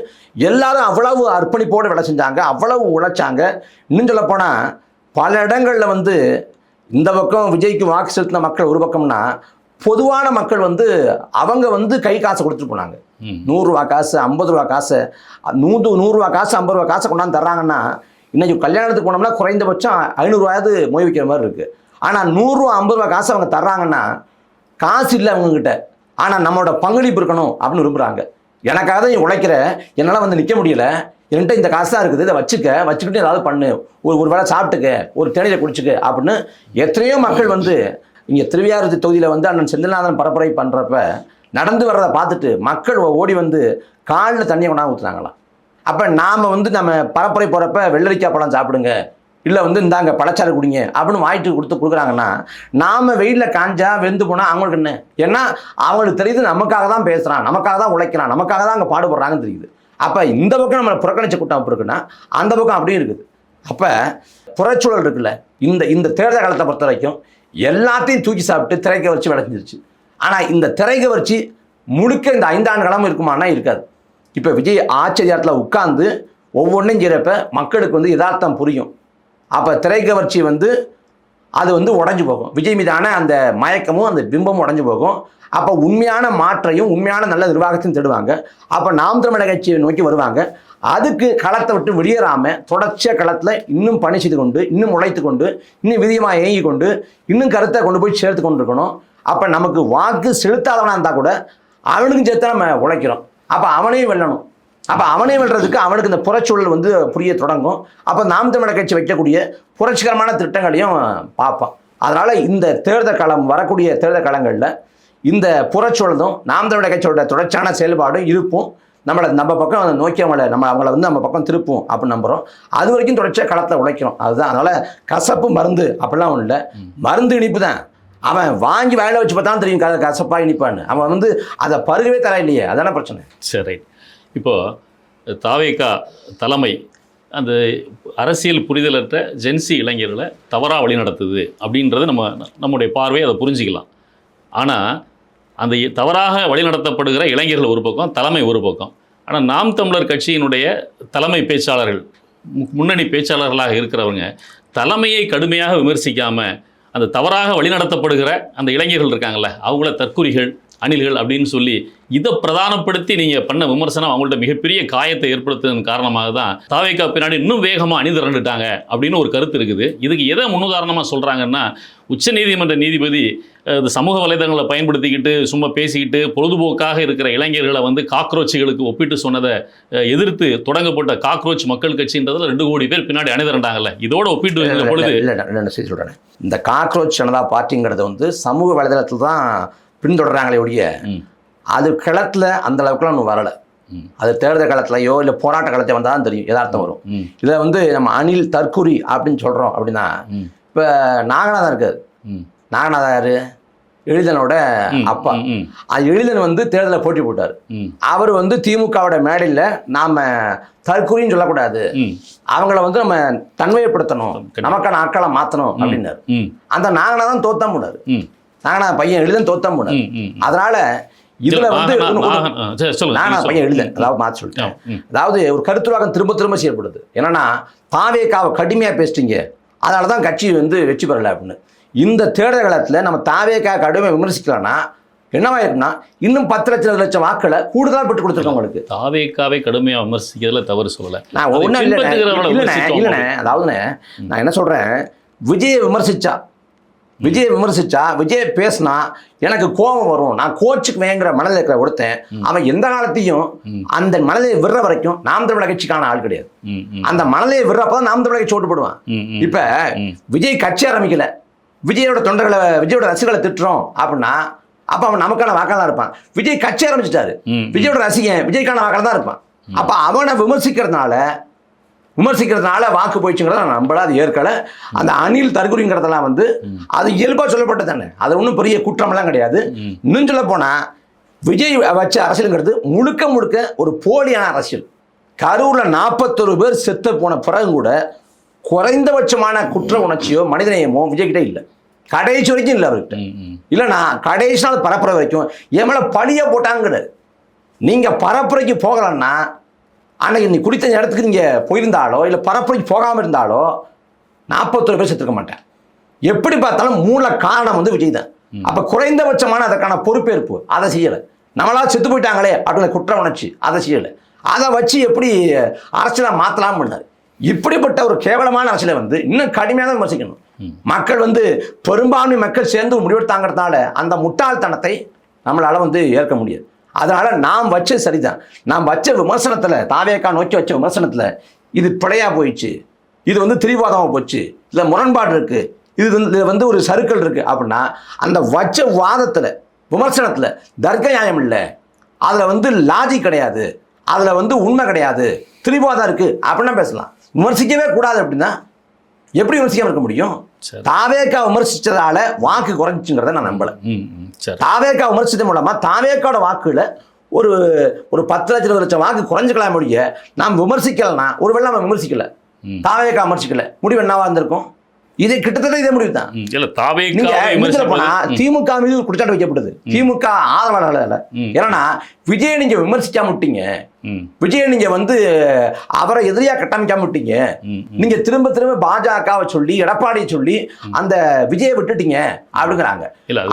எல்லாரும் அவ்வளவு அர்ப்பணிப்போடு வேலை செஞ்சாங்க, அவ்வளவு உழைச்சாங்க. இன்னும் சொல்லப்போனால் பல இடங்களில் வந்து இந்த பக்கம் விஜய்க்கு வாக்கு செலுத்தின மக்கள் ஒரு பக்கம்னா, பொதுவான மக்கள் வந்து அவங்க வந்து கை காசை கொடுத்துட்டு போனாங்க. 100 ரூபா காசு, 50 ரூபா காசு, 100 ரூபா காசு, 50 ரூபா காசை கொண்டாந்து தர்றாங்கன்னா, இன்றைக்கி கல்யாணத்துக்கு போனோம்னா குறைந்தபட்சம் 500 ரூபாயாவது மொய் வைக்கிற மாதிரி இருக்குது. ஆனால் 100 ரூபா 50 ரூபா காசு அவங்க தர்றாங்கன்னா காசு இல்லை அவங்கக்கிட்ட, ஆனால் நம்மளோட பங்களிப்பு இருக்கணும் அப்படின்னு விரும்புகிறாங்க. எனக்காக தான் நீ உழைக்கிற, என்னால் வந்து நிற்க முடியல, என்கிட்ட இந்த காசு தான் இருக்குது, இதை வச்சுக்கிட்டு ஏதாவது பண்ணு, ஒரு வேளை சாப்பிட்டுக்க, ஒரு தேநீரை குடிச்சுக்க அப்படின்னு எத்தனையோ மக்கள் வந்து இங்கே திருவையாறு தொகுதியில் வந்து அண்ணன் செந்தில்நாதன் பரப்புரை பண்ணுறப்ப நடந்து வர்றதை பார்த்துட்டு மக்கள் ஓடி வந்து காலில் தண்ணியை கொண்டாந்து ஊற்றுனாங்களாம். அப்போ நாம் வந்து நம்ம பரப்புரை போகிறப்ப வெள்ளரிக்காய் பழம் சாப்பிடுங்க, இல்லை வந்து இந்தாங்க பழச்சாறு குடிங்க அப்படின்னு வாங்கிட்டு கொடுக்குறாங்கன்னா, நாம் வெயிலில் காஞ்சா வெந்து போனால் அவங்களுக்கு என்ன? ஏன்னா அவங்களுக்கு தெரியுது நமக்காக தான் பேசுகிறான், நமக்காக தான் உழைக்கிறான், நமக்காக தான் அங்கே பாடுபடுறாங்கன்னு தெரியுது. அப்போ இந்த பக்கம் நம்மளை புறக்கணிச்ச கூட்டம் இருக்குன்னா அந்த பக்கம் அப்படியும் இருக்குது. அப்போ புறச்சூழல் இருக்குல்ல, இந்த தேர்தல் காலத்தை பொறுத்த வரைக்கும் எல்லாத்தையும் தூக்கி சாப்பிட்டு திரைக்க வச்சு விளைஞ்சிருச்சு. ஆனால் இந்த திரைக்க வச்சு முழுக்க இந்த 5 ஆண்டு காலமும் இருக்குமானா இருக்காது. இப்போ விஜய் ஆச்சரியத்தில் உட்கார்ந்து ஒவ்வொன்றும் செய்கிறப்ப மக்களுக்கு வந்து யதார்த்தம் புரியும். அப்போ திரைக்கவர்ச்சி வந்து அது வந்து உடஞ்சி போகும், விஜய் மீதான அந்த மயக்கமும் அந்த பிம்பமும் உடஞ்சி போகும். அப்போ உண்மையான மாற்றையும் உண்மையான நல்ல நிர்வாகத்தையும் தேடுவாங்க. அப்போ நாம் தமிழர் கட்சியை நோக்கி வருவாங்க. அதுக்கு களத்தை விட்டு வெளியேறாமல் தொடர்ச்சியாக களத்தில் இன்னும் பணி செய்து கொண்டு, இன்னும் உழைத்து கொண்டு, இன்னும் விதியமாக இயங்கி கொண்டு, இன்னும் கருத்தை கொண்டு போய் சேர்த்து கொண்டு இருக்கணும். அப்போ நமக்கு வாக்கு செலுத்தாதவனாக இருந்தால் கூட அவனுக்கும் சேர்த்து நம்ம உழைக்கிறோம். அப்போ அவனையும் வெல்லணும். அப்போ அவனையும் வெல்றதுக்கு அவனுக்கு இந்த புறச்சூழல் வந்து புரிய தொடங்கும். அப்போ நாம் தமிழர் கட்சி வைக்கக்கூடிய புரட்சிகரமான திட்டங்களையும் பார்ப்போம். அதனால் இந்த தேர்தல் களம், வரக்கூடிய தேர்தல் களங்களில் இந்த புறச்சூழலும் நாம் தமிழர் கட்சியோட தொடர்ச்சியான செயல்பாடும் இருப்போம். நம்ம பக்கம் நோக்கி அவங்கள வந்து நம்ம பக்கம் திருப்போம் அப்படின்னு நம்புகிறோம். அது வரைக்கும் தொடர்ச்சியாக களத்தில் உழைக்கிறோம். அதுதான். அதனால் கசப்பு மருந்து அப்படிலாம் ஒன்றும் இல்லை, மருந்து இனிப்பு தான். அவன் வாங்கி வேலை வச்சு பார்த்தா தெரியும் கசப்பா இனிப்பான்னு. அவன் வந்து அதை பருகவே தர இல்லையே, அதான பிரச்சனை. சரி. இப்போது தாவேகா தலைமை அந்த அரசியல் புரிதலற்ற ஜென்சி இளைஞர்களை தவறாக வழிநடத்துது அப்படின்றது நம்முடைய பார்வையை அதை புரிஞ்சிக்கலாம். ஆனால் அந்த தவறாக வழிநடத்தப்படுகிற இளைஞர்கள் ஒரு பக்கம், தலைமை ஒரு பக்கம். ஆனால் நாம் தமிழர் கட்சியினுடைய தலைமை பேச்சாளர்கள், முன்னணி பேச்சாளர்களாக இருக்கிறவங்க தலைமையை கடுமையாக விமர்சிக்காமல் அந்த தவறாக வழிநடத்தப்படுகிற அந்த இளைஞர்கள் இருக்காங்கள்ல, அவங்கள தற்குறிகள், அணில்கள் அப்படின்னு சொல்லி இதை பிரதானப்படுத்தி நீங்கள் பண்ண விமர்சனம் அவங்கள்ட்ட மிகப்பெரிய காயத்தை ஏற்படுத்துவதன் காரணமாக தான் தாவேகா பின்னாடி இன்னும் வேகமாக அணிதிரண்டுட்டாங்க அப்படின்னு ஒரு கருத்து இருக்குது. இதுக்கு எதை முன்னுதாரணமாக சொல்கிறாங்கன்னா, உச்சநீதிமன்ற நீதிபதி இந்த சமூக வலைதளங்களை பயன்படுத்திக்கிட்டு சும்மா பேசிக்கிட்டு பொழுதுபோக்காக இருக்கிற இளைஞர்களை வந்து காக்ரோச்சுகளுக்கு ஒப்பிட்டு சொன்னதை எதிர்த்து தொடங்கப்பட்ட காக்ரோச் மக்கள் கட்சின்றதில் 2 கோடி பேர் பின்னாடி அணிதிரண்டாங்கல்ல, இதோட ஒப்பிட்டு பொழுது சொல்கிறேன். இந்த காக்ரோச் ஜனதா பார்ட்டிங்கிறது வந்து சமூக வலைதளத்தில் தான் பின்தொடர்றாங்களே ஒழிய அது களத்தில் அந்த அளவுக்குலாம் ஒன்றும் வரலை. அது தேர்தல் காலத்துலையோ இல்லை போராட்ட காலத்தை வந்தால் தான் தெரியும் எதார்த்தம் வரும். இதில் வந்து நம்ம அணில் தற்குறி அப்படின்னு சொல்கிறோம் அப்படின்னா, இப்போ நாகநாதன் இருக்காரு. நாகநாதன் யாரு? எழிலனோட அப்பா. எழிலன் வந்து தேர்தலில் போட்டி போட்டார். அவர் வந்து திமுகவோட மேடையில் நாம் தற்குறின்னு சொல்லக்கூடாது, அவங்கள வந்து நம்ம தன்மையப்படுத்தணும், நமக்கான ஆட்களை மாற்றணும் அப்படின்னாரு. அந்த நாகநாதன் தோத்தம் போனார். நாகநாதன் பையன் எழிலன் தோத்தம் போனார். அதனால இதுல வந்து நாகநாதன் பையன் எழிலன், அதாவது மாற்றி சொல்லிட்டேன். அதாவது ஒரு கருத்துருவாக்கம் திரும்ப திரும்ப செயல்படுது. என்னன்னா தாவேக்காவை கடுமையாக பேசிட்டீங்க, அதனால தான் கட்சி வந்து வெற்றி பெறலை அப்படின்னு. இந்த தேர்தல் காலத்தில் நம்ம தாவேக்கா கடுமையாக விமர்சிக்கலாம்னா என்னவா இருக்குன்னா, இன்னும் 10 லட்சம் வாக்களை கூடுதலாக பெற்று கொடுத்துருக்கோம் உங்களுக்கு. தாவேக்காவை கடுமையாக விமர்சிக்கிறதுல தவறு சொல்லலை. நான் ஒன்றும் இல்லைண்ணே, அதாவதுண்ணே நான் என்ன சொல்கிறேன், விஜயை விமர்சிச்சா விஜய் பேசினா எனக்கு கோபம் வரும், நான் கோச்சுக்குவேங்கிற மனதில் இருக்கிற ஒருத்தன் அவன் எந்த காலத்தையும் அந்த மனதை விடுற வரைக்கும் நாம் தமிழர் கட்சிக்கான ஆள் கிடையாது. அந்த மனதை விடுறப்பதான் நாம் தமிழர் கட்சி ஓட்டு போடுவான். இப்ப விஜய் கட்சி ஆரம்பிக்கல, விஜயோட தொண்டர்களை விஜயோட ரசிகர்களை திட்டுறோம் அப்படின்னா அப்ப அவன் நமக்கான வாக்காளர் தான் இருப்பான். விஜய் கட்சி ஆரம்பிச்சிட்டாரு, விஜயோட ரசிகன் விஜய்க்கான வாக்காளர் தான் இருப்பான். அப்ப அவனை விமர்சிக்கிறதுனால வாக்கு போயிடுச்சுங்கிறத நான் நம்பல, அது ஏற்கலை. அந்த அணில் தற்குறிங்கிறதெல்லாம் வந்து அது இயல்பாக சொல்லப்பட்டது தானே, அது ஒன்றும் பெரிய குற்றமெல்லாம் கிடையாது. இன்னும் சொல்ல போனால் விஜய் வச்ச அரசியலுங்கிறது முழுக்க ஒரு போலியான அரசியல். கரூரில் 41 பேர் செத்து போன பிறகு கூட குறைந்தபட்சமான குற்ற உணர்ச்சியோ மனிதநேயமோ விஜய்கிட்ட இல்லை, கடைசி வரைக்கும் இல்லை அவர்கிட்ட. இல்லைனா கடைசி நாள் பரப்புரை வரைக்கும் என் மேலே பழியை போட்டாங்கிறது. நீங்கள் பரப்புரைக்கு போகலன்னா அன்னைக்கு நீ குடித்த இடத்துக்கு நீங்கள் போயிருந்தாலோ இல்லை பரப்புரைக்கு போகாமல் இருந்தாலோ 41 பேர் செத்துருக்க மாட்டேன். எப்படி பார்த்தாலும் மூல காரணம் வந்து விஜய் தான். அப்போ குறைந்தபட்சமான அதற்கான பொறுப்பேற்பு அதை செய்யலை. நம்மளால் செத்து போயிட்டாங்களே அப்படின்னு குற்ற உணர்ச்சி அதை செய்யலை. அதை வச்சு எப்படி அரசியலை மாற்றலாம் பண்ணார். இப்படிப்பட்ட ஒரு கேவலமான அரசியலை வந்து இன்னும் கடுமையாக தான் விமர்சிக்கணும். மக்கள் வந்து பெரும்பான்மை மக்கள் சேர்ந்து முடிவெடுத்தாங்கிறதுனால அந்த முட்டாள்தனத்தை நம்மளால் வந்து ஏற்க முடியாது. அதனால நாம் வச்சது சரிதான். நாம் வச்ச விமர்சனத்தில் தாவேக்கா நோக்கி வச்ச விமர்சனத்தில் இது பிழையா போயிடுச்சு, இது வந்து திரிவாதமாக போச்சு, இதில் முரண்பாடு இருக்கு, இது வந்து ஒரு சறுக்கல் இருக்கு அப்படின்னா அந்த வச்ச வாதத்தில் விமர்சனத்தில் தர்க்க நியாயம் இல்லை, அதில் வந்து லாஜிக் கிடையாது, அதில் வந்து உண்மை கிடையாது, திரிவாதம் இருக்கு அப்படின்னா பேசலாம். விமர்சிக்கவே கூடாது அப்படின்னா எப்படி விமர்சிக்காம இருக்க முடியும்? தாவேக்கா விமர்சிச்சதால வாக்கு குறைஞ்சுங்கிறத நான் நம்பல. தாவேக்கா விமர்சித்த மூலமா தாவேக்காவோட வாக்குல ஒரு 10 லட்சம் வாக்கு குறைஞ்சுக்கலாம் முடிய நாம் விமர்சிக்கலன்னா, ஒருவேளை நம்ம விமர்சிக்கல, தாவேக்கா விமர்சிக்கல, முடிவு என்னவா இருந்திருக்கும்? இது கிட்டத்தட்ட இதே முடிவு தான். திமுக மீது குற்றச்சாட்டு வைக்கப்பட்டது திமுக ஆதரவாளர்களால. ஏன்னா விஜய் நீங்க விமர்சிக்காம விட்டீங்க, விஜய் நீங்க வந்து அவரை எதிரியா கட்டமைக்காம விட்டீங்க, நீங்க திரும்ப திரும்ப பாஜகவை சொல்லி எடப்பாடியை சொல்லி அந்த விஜயை விட்டுட்டீங்க அப்படிங்கிறாங்க.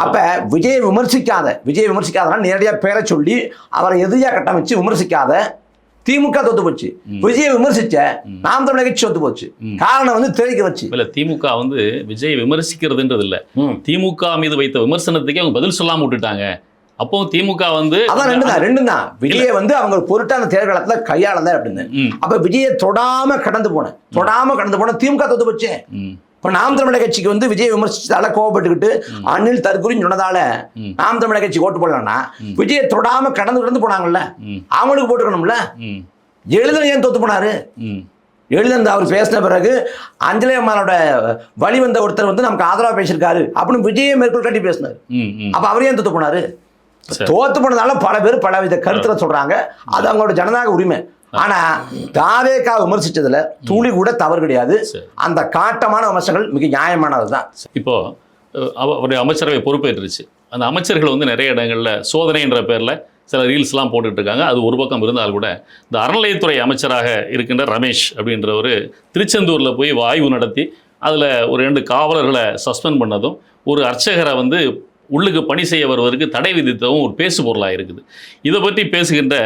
அப்ப விஜயை விமர்சிக்காதனா நேரடியா பேரை சொல்லி அவரை எதிரியா கட்டமைச்சு விமர்சிக்காத திமுக தோத்து போச்சு, விஜயை விமர்சிச்ச நாம் தமிழர் கட்சி தோத்து போச்சு. காரணம் வந்து திரைக்க வச்சு இல்ல, திமுக வந்து விஜயை விமர்சிக்கிறதுன்றது இல்ல, திமுக மீது வைத்த விமர்சனத்துக்கே அவங்க பதில் சொல்லாம விட்டுட்டாங்க. அப்போ திமுக வந்து அதான் ரெண்டு தான் விஜயை வந்து அவங்க பொருட்டா அந்த தேர்தலத்துல கையாளல அப்படின்னு. அப்ப விஜயை தொடாம கடந்து போன திமுக தோத்து போச்சு. இப்ப நாம் தமிழர் கட்சிக்கு வந்து விஜய் விமர்சிச்சதால கோவப்பட்டுக்கிட்டு அணில் தற்குறின்னு சொன்னதால நாம் தமிழர் கட்சி ஓட்டு போடலன்னா விஜயை தொடாம கடந்து போனாங்கல்ல, அவங்களுக்கு போட்டுக்கணும்ல. எழிலன் ஏன் தோத்து போனாரு? எழிலன் அவர் பேசின பிறகு அஞ்சலி அம்மாவோட வழி வந்த ஒருத்தர் வந்து நமக்கு ஆதரவா பேசியிருக்காரு அப்படின்னு விஜயை மேற்கொள் கட்டி பேசினாரு. அப்ப அவர் ஏன் தோத்து போனாரு? தோத்து போனதால பல பேர் பல வித கருத்துல சொல்றாங்க, அது அவங்களோட ஜனநாயக உரிமை. ஆனா தாவேக்கா விமர்சிச்சதுல துளி கூட தவறு கிடையாது. அந்த காட்டமான விமர்சனங்கள் மிக நியாயமானதுதான். இப்போ அவருடைய அமைச்சரவை பொறுப்பேற்றுச்சு, அந்த அமைச்சர்கள் வந்து நிறைய இடங்கள்ல சோதனை என்ற பேர்ல சில ரீல்ஸ்லாம் போட்டுட்டு இருக்காங்க. அது ஒரு பக்கம் இருந்தால் கூட இந்த அறநிலையத்துறை அமைச்சராக இருக்கின்ற ரமேஷ் அப்படின்றவர் திருச்செந்தூரில் போய் ஆய்வு நடத்தி அதில் ஒரு 2 காவலர்களை சஸ்பெண்ட் பண்ணதும், ஒரு அர்ச்சகரை வந்து உள்ளுக்கு பணி செய்ய வருவதற்கு தடை விதித்ததும் ஒரு பேசு பொருளாக இருக்குது. இதை பற்றி பேசுகின்ற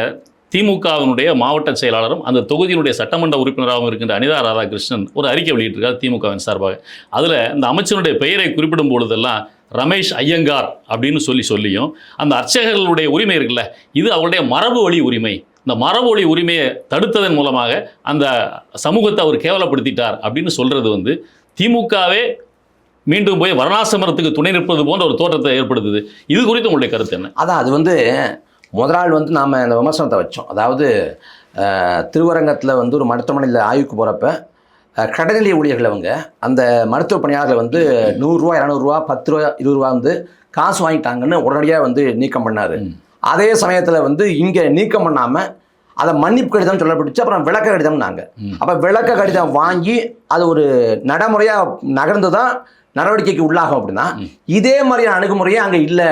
திமுகவினுடைய மாவட்ட செயலாளரும் அந்த தொகுதியினுடைய சட்டமன்ற உறுப்பினராகவும் இருக்கின்ற அனிதா ராதாகிருஷ்ணன் ஒரு அறிக்கை வெளியிட்டிருக்கார் திமுகவின் சார்பாக. அதில் அந்த அமைச்சருடைய பெயரை குறிப்பிடும் பொழுதெல்லாம் ரமேஷ் ஐயங்கார் அப்படின்னு சொல்லியும் அந்த அர்ச்சகர்களுடைய உரிமை இருக்குல்ல, இது அவருடைய மரபு வழி உரிமை, இந்த மரபு வழி உரிமையை தடுத்ததன் மூலமாக அந்த சமூகத்தை அவர் கேவலப்படுத்திட்டார் அப்படின்னு சொல்கிறது வந்து திமுகவே மீண்டும் போய் வர்ணாசிரமத்துக்கு துணை நிற்பது போன்ற ஒரு தோற்றத்தை ஏற்படுத்துது. இது குறித்து உங்களுடைய கருத்து என்ன? அதான் அது வந்து முதல் நாள் வந்து நாம் இந்த விமர்சனத்தை வச்சோம். அதாவது திருவரங்கத்தில் வந்து ஒரு மருத்துவமனையில் ஆய்வுக்கு போகிறப்ப கடைநிலை ஊழியர்கள் அவங்க அந்த மருத்துவ பணியாளர்கள் வந்து 100 ரூபா 200 ரூபா 10 ரூபா 20 ரூபா வந்து காசு வாங்கிட்டாங்கன்னு உடனடியாக வந்து நீக்கம் பண்ணார். அதே சமயத்தில் வந்து இங்கே நீக்கம் பண்ணாமல் அதை மன்னிப்பு கடிதம் சொல்லப்பட்டுச்சு. அப்புறம் விளக்க கடிதம்னாங்க. அப்போ விளக்க கடிதம் வாங்கி அது ஒரு நடைமுறையாக நகர்ந்து தான் நடவடிக்கைக்கு உள்ளாகும். அப்படின்னா இதே மாதிரியான அணுகுமுறையே அங்கே இல்லை,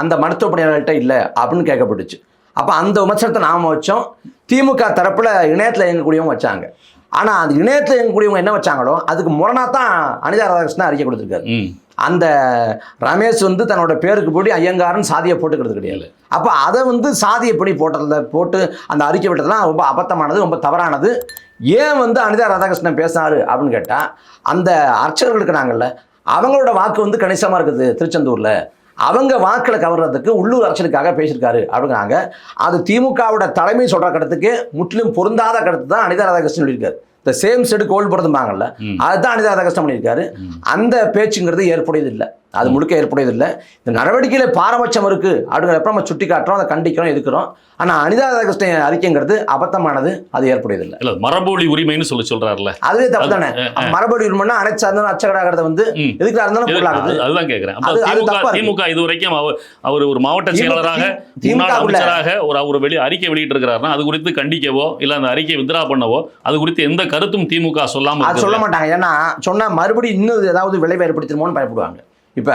அந்த மருத்துவ பணியாளர்கள்ட்ட இல்லை அப்படின்னு கேட்கப்பட்டுச்சு. அப்போ அந்த விமர்சனத்தை நாம் வச்சோம். திமுக தரப்பில் இணையத்தில் இயங்கக்கூடியவங்க வச்சாங்க. ஆனால் அந்த இணையத்தில் இயங்கக்கூடியவங்க என்ன வச்சாங்களோ அதுக்கு முரணாக தான் அனிதா ராதாகிருஷ்ணன் அறிக்கை கொடுத்துருக்காரு. அந்த ரமேஷ் வந்து தன்னோட பேருக்கு போட்டு ஐயங்காரன் சாதியை போட்டுக்கிறது கிடையாது. அப்போ அதை வந்து சாதியை படி போட்டு அந்த அறிக்கை விட்டதெல்லாம் ரொம்ப அபத்தமானது, ரொம்ப தவறானது. ஏன் வந்து அனிதா ராதாகிருஷ்ணன் பேசினாரு அப்படின்னு கேட்டால், அந்த அர்ச்சகர்கள் இருக்கிறாங்கல்ல, அவங்களோட வாக்கு வந்து கணிசமாக இருக்குது திருச்செந்தூரில், அவங்க வாக்களை கவர்றதுக்கு உள்ளூர் அரசியலுக்காக பேசியிருக்காரு அப்படிங்கிறாங்க. அது திமுகவோட தலைமை சொல்கிற கருத்துக்கு முற்றிலும் பொருந்தாத கருத்து தான் அனிதா ராதாகிருஷ்ணன் சொல்லியிருக்காரு. இந்த சேம் செடு கோல் பொருந்தும்பாங்கல்ல, அதுதான் அனிதா ராதாகிருஷ்ணன் பண்ணியிருக்காரு. அந்த பேச்சுங்கிறது ஏற்புடையது இல்லை, அது முழுக்க ஏற்புடையது இல்லை. இந்த நடவடிக்கையில் பாரபட்சம் இருக்குது அப்படிங்கிறப்ப நம்ம சுட்டி காட்டுறோம், அதை கண்டிக்கிறோம், எதுக்குறோம். ஆனால் அனிதா ராதாகிருஷ்ணன் அறிக்கைங்கிறது அபத்தமானது, அது ஏற்புடையது இல்லை. இல்லை, மரபொழி உரிமைன்னு சொல்றாருல்ல, அதுவே தப்பு தானே. மரபொழி உரிமைன்னா அனைத்து சார்ந்தாலும் அச்சகடாகிறத வந்து எதுக்கு இருந்தாலும் பொருளாகுது. அதுதான் கேட்குறேன். திமுக இது வரைக்கும் அவர் ஒரு மாவட்ட செயலாளராக அமைச்சராக ஒரு அறிக்கை வெளியிட்டு இருக்கிறாருன்னா அது குறித்து கண்டிக்கவோ இல்லை அந்த அறிக்கையை வித்ரா பண்ணவோ அது குறித்து எந்த கருத்தும் திமுக சொல்லாமல் சொல்ல மாட்டாங்க. ஏன்னா சொன்னா மறுபடியும் இன்னும் ஏதாவது விளைவை ஏற்படுத்திடுமோன்னு பயப்படுவாங்க. இப்ப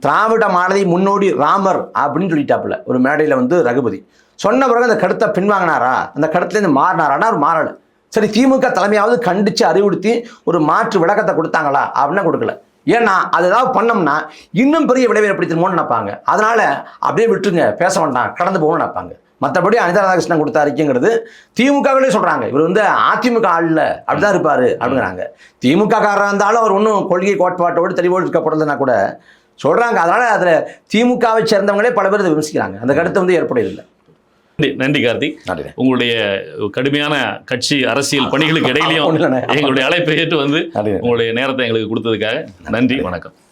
திராவிட மாடலை முன்னோடி ராமர் அப்படின்னு சொல்லிட்டாப்புல ஒரு மேடையில வந்து ரகுபதி சொன்ன பிறகு அந்த கருத்தை பின்வாங்கினாரா, அந்த கருத்துலேருந்து மாறினாரானா அவர் மாறலை. சரி, திமுக தலைமையாவது கண்டித்து அறிவுறுத்தி ஒரு மாற்று விளக்கத்தை கொடுத்தாங்களா அப்படின்னா கொடுக்கல. ஏன்னா அது ஏதாவது பண்ணோம்னா இன்னும் பெரிய விளைவை ஏற்படுத்திடுமோன்னு நினைப்பாங்க. அதனால அப்படியே விட்டுருங்க, பேச வேண்டாம், கடந்து போகணும்னு நினைப்பாங்க. மற்றபடி அனிதா ராதாகிருஷ்ணன் கொடுத்த அறிக்கைங்கிறது திமுகவிலே சொல்கிறாங்க, இவர் வந்து அதிமுக ஆள்ல அப்படிதான் இருப்பார் அப்படிங்கிறாங்க. திமுக காரராக இருந்தாலும் அவர் ஒன்றும் கொள்கை கோட்பாட்டோடு தெளிவோடு இருக்கப்படுறதுனா கூட சொல்கிறாங்க. அதனால் அதில் திமுகவை சேர்ந்தவங்களே பல பேர் இதை விமர்சிக்கிறாங்க. அந்த கருத்து வந்து ஏற்புடையதில்லை. நன்றி கார்த்திக். உங்களுடைய கடுமையான கட்சி அரசியல் பணிகளுக்கு இடையிலையும் எங்களுடைய அழைப்பை ஏற்று வந்து உங்களுடைய நேரத்தை எங்களுக்கு கொடுத்ததுக்காக நன்றி, வணக்கம்.